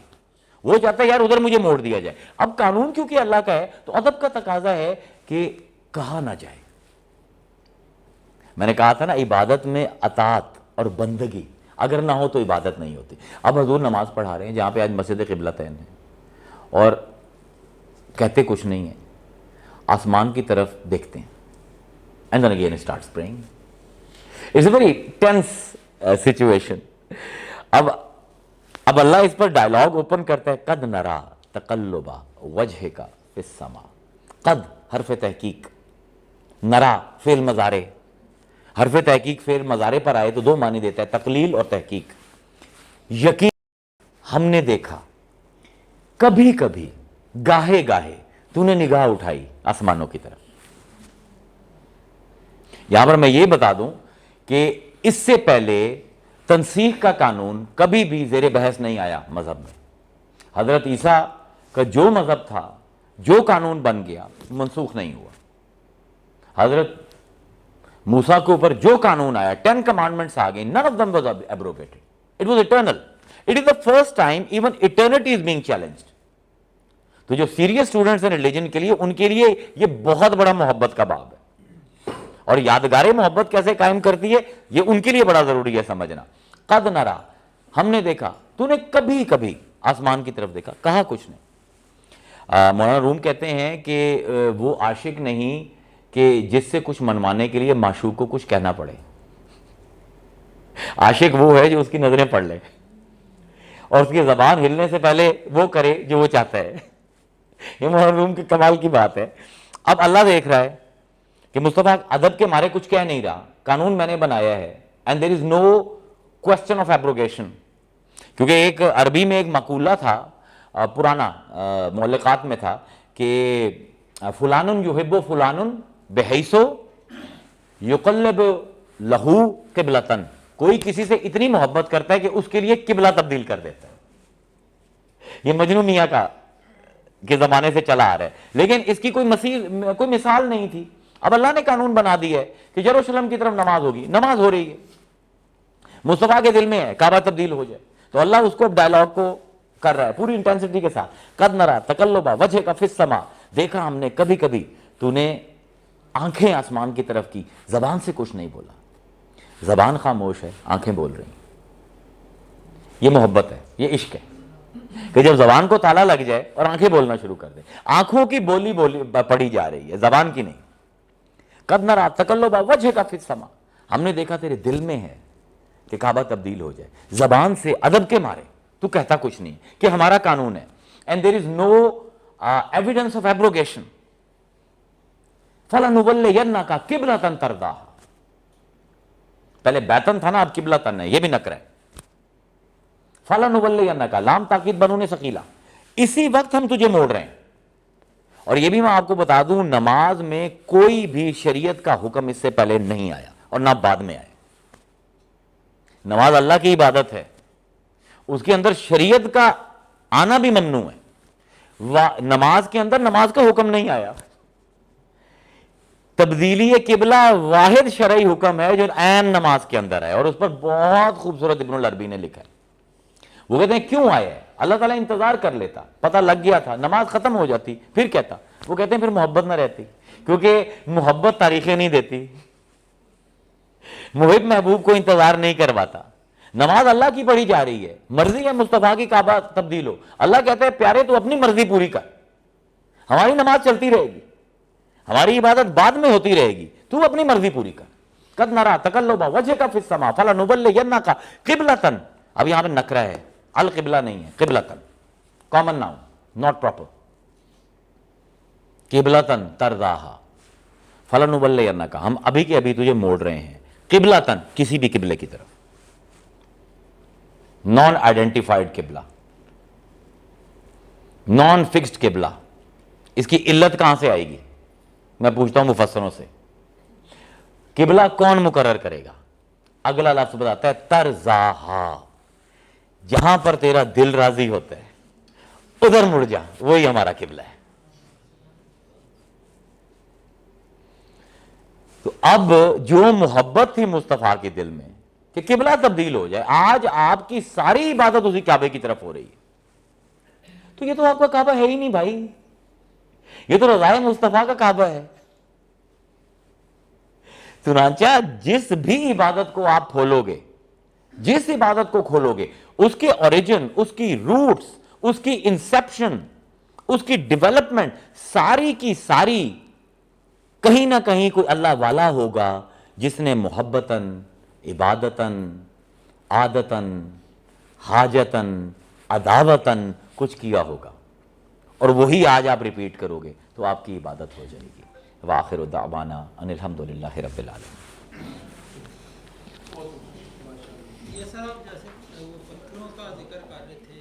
وہ چاہتا ہے یار ادھر مجھے موڑ دیا جائے۔ اب قانون کیونکہ اللہ کا ہے تو ادب کا تقاضا ہے کہ کہا نہ جائے۔ میں نے کہا تھا نا، عبادت میں اطاعت اور بندگی اگر نہ ہو تو عبادت نہیں ہوتی۔ اب حضور نماز پڑھا رہے ہیں جہاں پہ آج مسجد قبلتین ہے، اور کہتے کچھ نہیں ہے، آسمان کی طرف دیکھتے ہیں، and then again it starts praying. It's a very tense situation. اب اللہ اس پر ڈائلاگ اوپن کرتا ہے، قد نرا تقلب وجہک فی السماء۔ قد حرف تحقیق، نرا فعل مضارع، حرف تحقیق فعل مضارع پر آئے تو دو معنی دیتا ہے، تقلیل اور تحقیق۔ یقین ہم نے دیکھا، کبھی کبھی، گاہے گاہے تو نے نگاہ اٹھائی آسمانوں کی طرف۔ یہاں پر میں یہ بتا دوں کہ اس سے پہلے تنسیخ کا قانون کبھی بھی زیر بحث نہیں آیا مذہب میں۔ حضرت عیسیٰ کا جو مذہب تھا، جو قانون بن گیا، منسوخ نہیں ہوا۔ حضرت موسیٰ کے اوپر جو قانون آیا، 10 commandments آ گئے، none of them was abrogated. It was eternal. It is the first time even eternity is being challenged. تو جو سیریس اسٹوڈنٹس ہیں ریلیجن کے لیے، ان کے لیے یہ بہت بڑا محبت کا باب ہے، اور یادگار محبت کیسے قائم کرتی ہے یہ ان کے لیے بڑا ضروری ہے سمجھنا۔ قد نرا، ہم نے دیکھا، تو نے کبھی کبھی آسمان کی طرف دیکھا، کہا کچھ نہیں۔ مولانا روم کہتے ہیں کہ وہ عاشق نہیں کہ جس سے کچھ منوانے کے لیے معشوق کو کچھ کہنا پڑے۔ عاشق وہ ہے جو اس کی نظریں پڑھ لے اور اس کی زبان ہلنے سے پہلے وہ کرے جو وہ چاہتا ہے۔ یہ مولانا روم کے کمال کی بات ہے۔ اب اللہ دیکھ رہا ہے کہ مصطفیٰ ادب کے مارے کچھ کہہ نہیں رہا، قانون میں نے بنایا ہے، and there is no question of abrogation۔ کیونکہ ایک عربی میں ایک مقولہ تھا، پرانا معلقات میں تھا کہ فلان یحب فلان بحیث یقلب لہو قبلتن، کوئی کسی سے اتنی محبت کرتا ہے کہ اس کے لیے قبلہ تبدیل کر دیتا ہے۔ یہ مجنو میاں کا کے زمانے سے چلا آ رہا ہے، لیکن اس کی کوئی مثال نہیں تھی۔ اب اللہ نے قانون بنا دی ہے کہ یروشلم کی طرف نماز ہوگی، نماز ہو رہی ہے، مصطفیٰ کے دل میں ہے کعبہ تبدیل ہو جائے، تو اللہ اس کو ڈائلاگ کو کر رہا ہے پوری انٹینسٹی کے ساتھ۔ قد نرا تقلب وجہک فی السماء، دیکھا ہم نے کبھی کبھی تو نے آنکھیں آسمان کی طرف کی، زبان سے کچھ نہیں بولا، زبان خاموش ہے، آنکھیں بول رہی ہیں۔ یہ محبت ہے، یہ عشق ہے کہ جب زبان کو تالا لگ جائے اور آنکھیں بولنا شروع کر دیں، آنکھوں کی بولی پڑی جا رہی ہے، زبان کی نہیں۔ قد نرا تقلب وجہک فی السماء، ہم نے دیکھا تیرے دل میں ہے کہ کعبہ تبدیل ہو جائے، زبان سے ادب کے مارے تو کہتا کچھ نہیں کہ ہمارا قانون ہے، and there is no evidence of abrogation۔ فَلَنُوَلِّيَنَّكَ قِبْلَةً تَرْضَاهَا، پہلے بیتن تھا نا، اب قبلتن ہے، یہ بھی نکرہ ہے۔ فَلَنُوَلِّيَنَّكَ، لام تاکید بنون ثقیلہ، اسی وقت ہم تجھے موڑ رہے ہیں۔ اور یہ بھی میں آپ کو بتا دوں، نماز میں کوئی بھی شریعت کا حکم اس سے پہلے نہیں آیا اور نہ بعد میں آیا۔ نماز اللہ کی عبادت ہے، اس کے اندر شریعت کا آنا بھی ممنوع ہے۔ نماز کے اندر نماز کا حکم نہیں آیا۔ تبدیلی قبلہ واحد شرعی حکم ہے جو عین نماز کے اندر ہے، اور اس پر بہت خوبصورت ابن العربی نے لکھا ہے۔ وہ کہتے ہیں کیوں آیا ہے؟ اللہ تعالیٰ انتظار کر لیتا, پتہ لگ گیا تھا, نماز ختم ہو جاتی, پھر کہتا. وہ کہتے ہیں پھر محبت نہ رہتی, کیونکہ محبت تاریخیں نہیں دیتی, محب محبوب کو انتظار نہیں کرواتا. نماز اللہ کی پڑھی جا رہی ہے, مرضی ہے مصطفیٰ کی کعبہ تبدیل ہو, اللہ کہتا ہے پیارے تو اپنی مرضی پوری کر, ہماری نماز چلتی رہے گی, ہماری عبادت بعد میں ہوتی رہے گی, تو اپنی مرضی پوری کر. قد نرا تقلب وجهك فی السماء فلنولینک قبلۃ. اب یہاں پہ نکرہ ہے, القبلہ نہیں ہے, قبلۃ کامن ناؤن ناٹ پراپر. قبلۃ ترضاها فلنولینک, ہم ابھی کے ابھی تجھے موڑ رہے ہیں, قبلۃ کسی بھی قبلے کی طرف, نان آئیڈینٹیفائڈ قبلہ, نان فکسڈ قبلہ. اس کی علت کہاں سے آئے گی؟ میں پوچھتا ہوں مفسروں سے, قبلہ کون مقرر کرے گا؟ اگلا لفظ بتاتا ہے ترضاہا, جہاں پر تیرا دل راضی ہوتا ہے ادھر مڑ جا, وہی ہمارا قبلہ ہے. تو اب جو محبت تھی مصطفیٰ کے دل میں کہ قبلہ تبدیل ہو جائے, آج آپ کی ساری عبادت اسی کعبے کی طرف ہو رہی ہے. تو یہ تو آپ کا کعبہ ہے ہی نہیں بھائی, یہ تو رضائے مصطفیٰ کا کعبہ ہے. چنانچہ جس بھی عبادت کو آپ کھولو گے, جس عبادت کو کھولو گے, اس کے اوریجن, اس کی روٹس, اس کی انسیپشن, اس کی ڈیولپمنٹ ساری کی ساری کہیں نہ کہیں کوئی اللہ والا ہوگا جس نے محبتاً, عبادتاً, عادتاً, حاجتاً, عداوتاً کچھ کیا ہوگا, اور وہی آج آپ ریپیٹ کرو گے تو آپ کی عبادت ہو جائے گی. وآخر دعوانا ان الحمدللہ رب العالمین. یہ سر آپ جیسے وہ پتھروں کا ذکر کر رہے تھے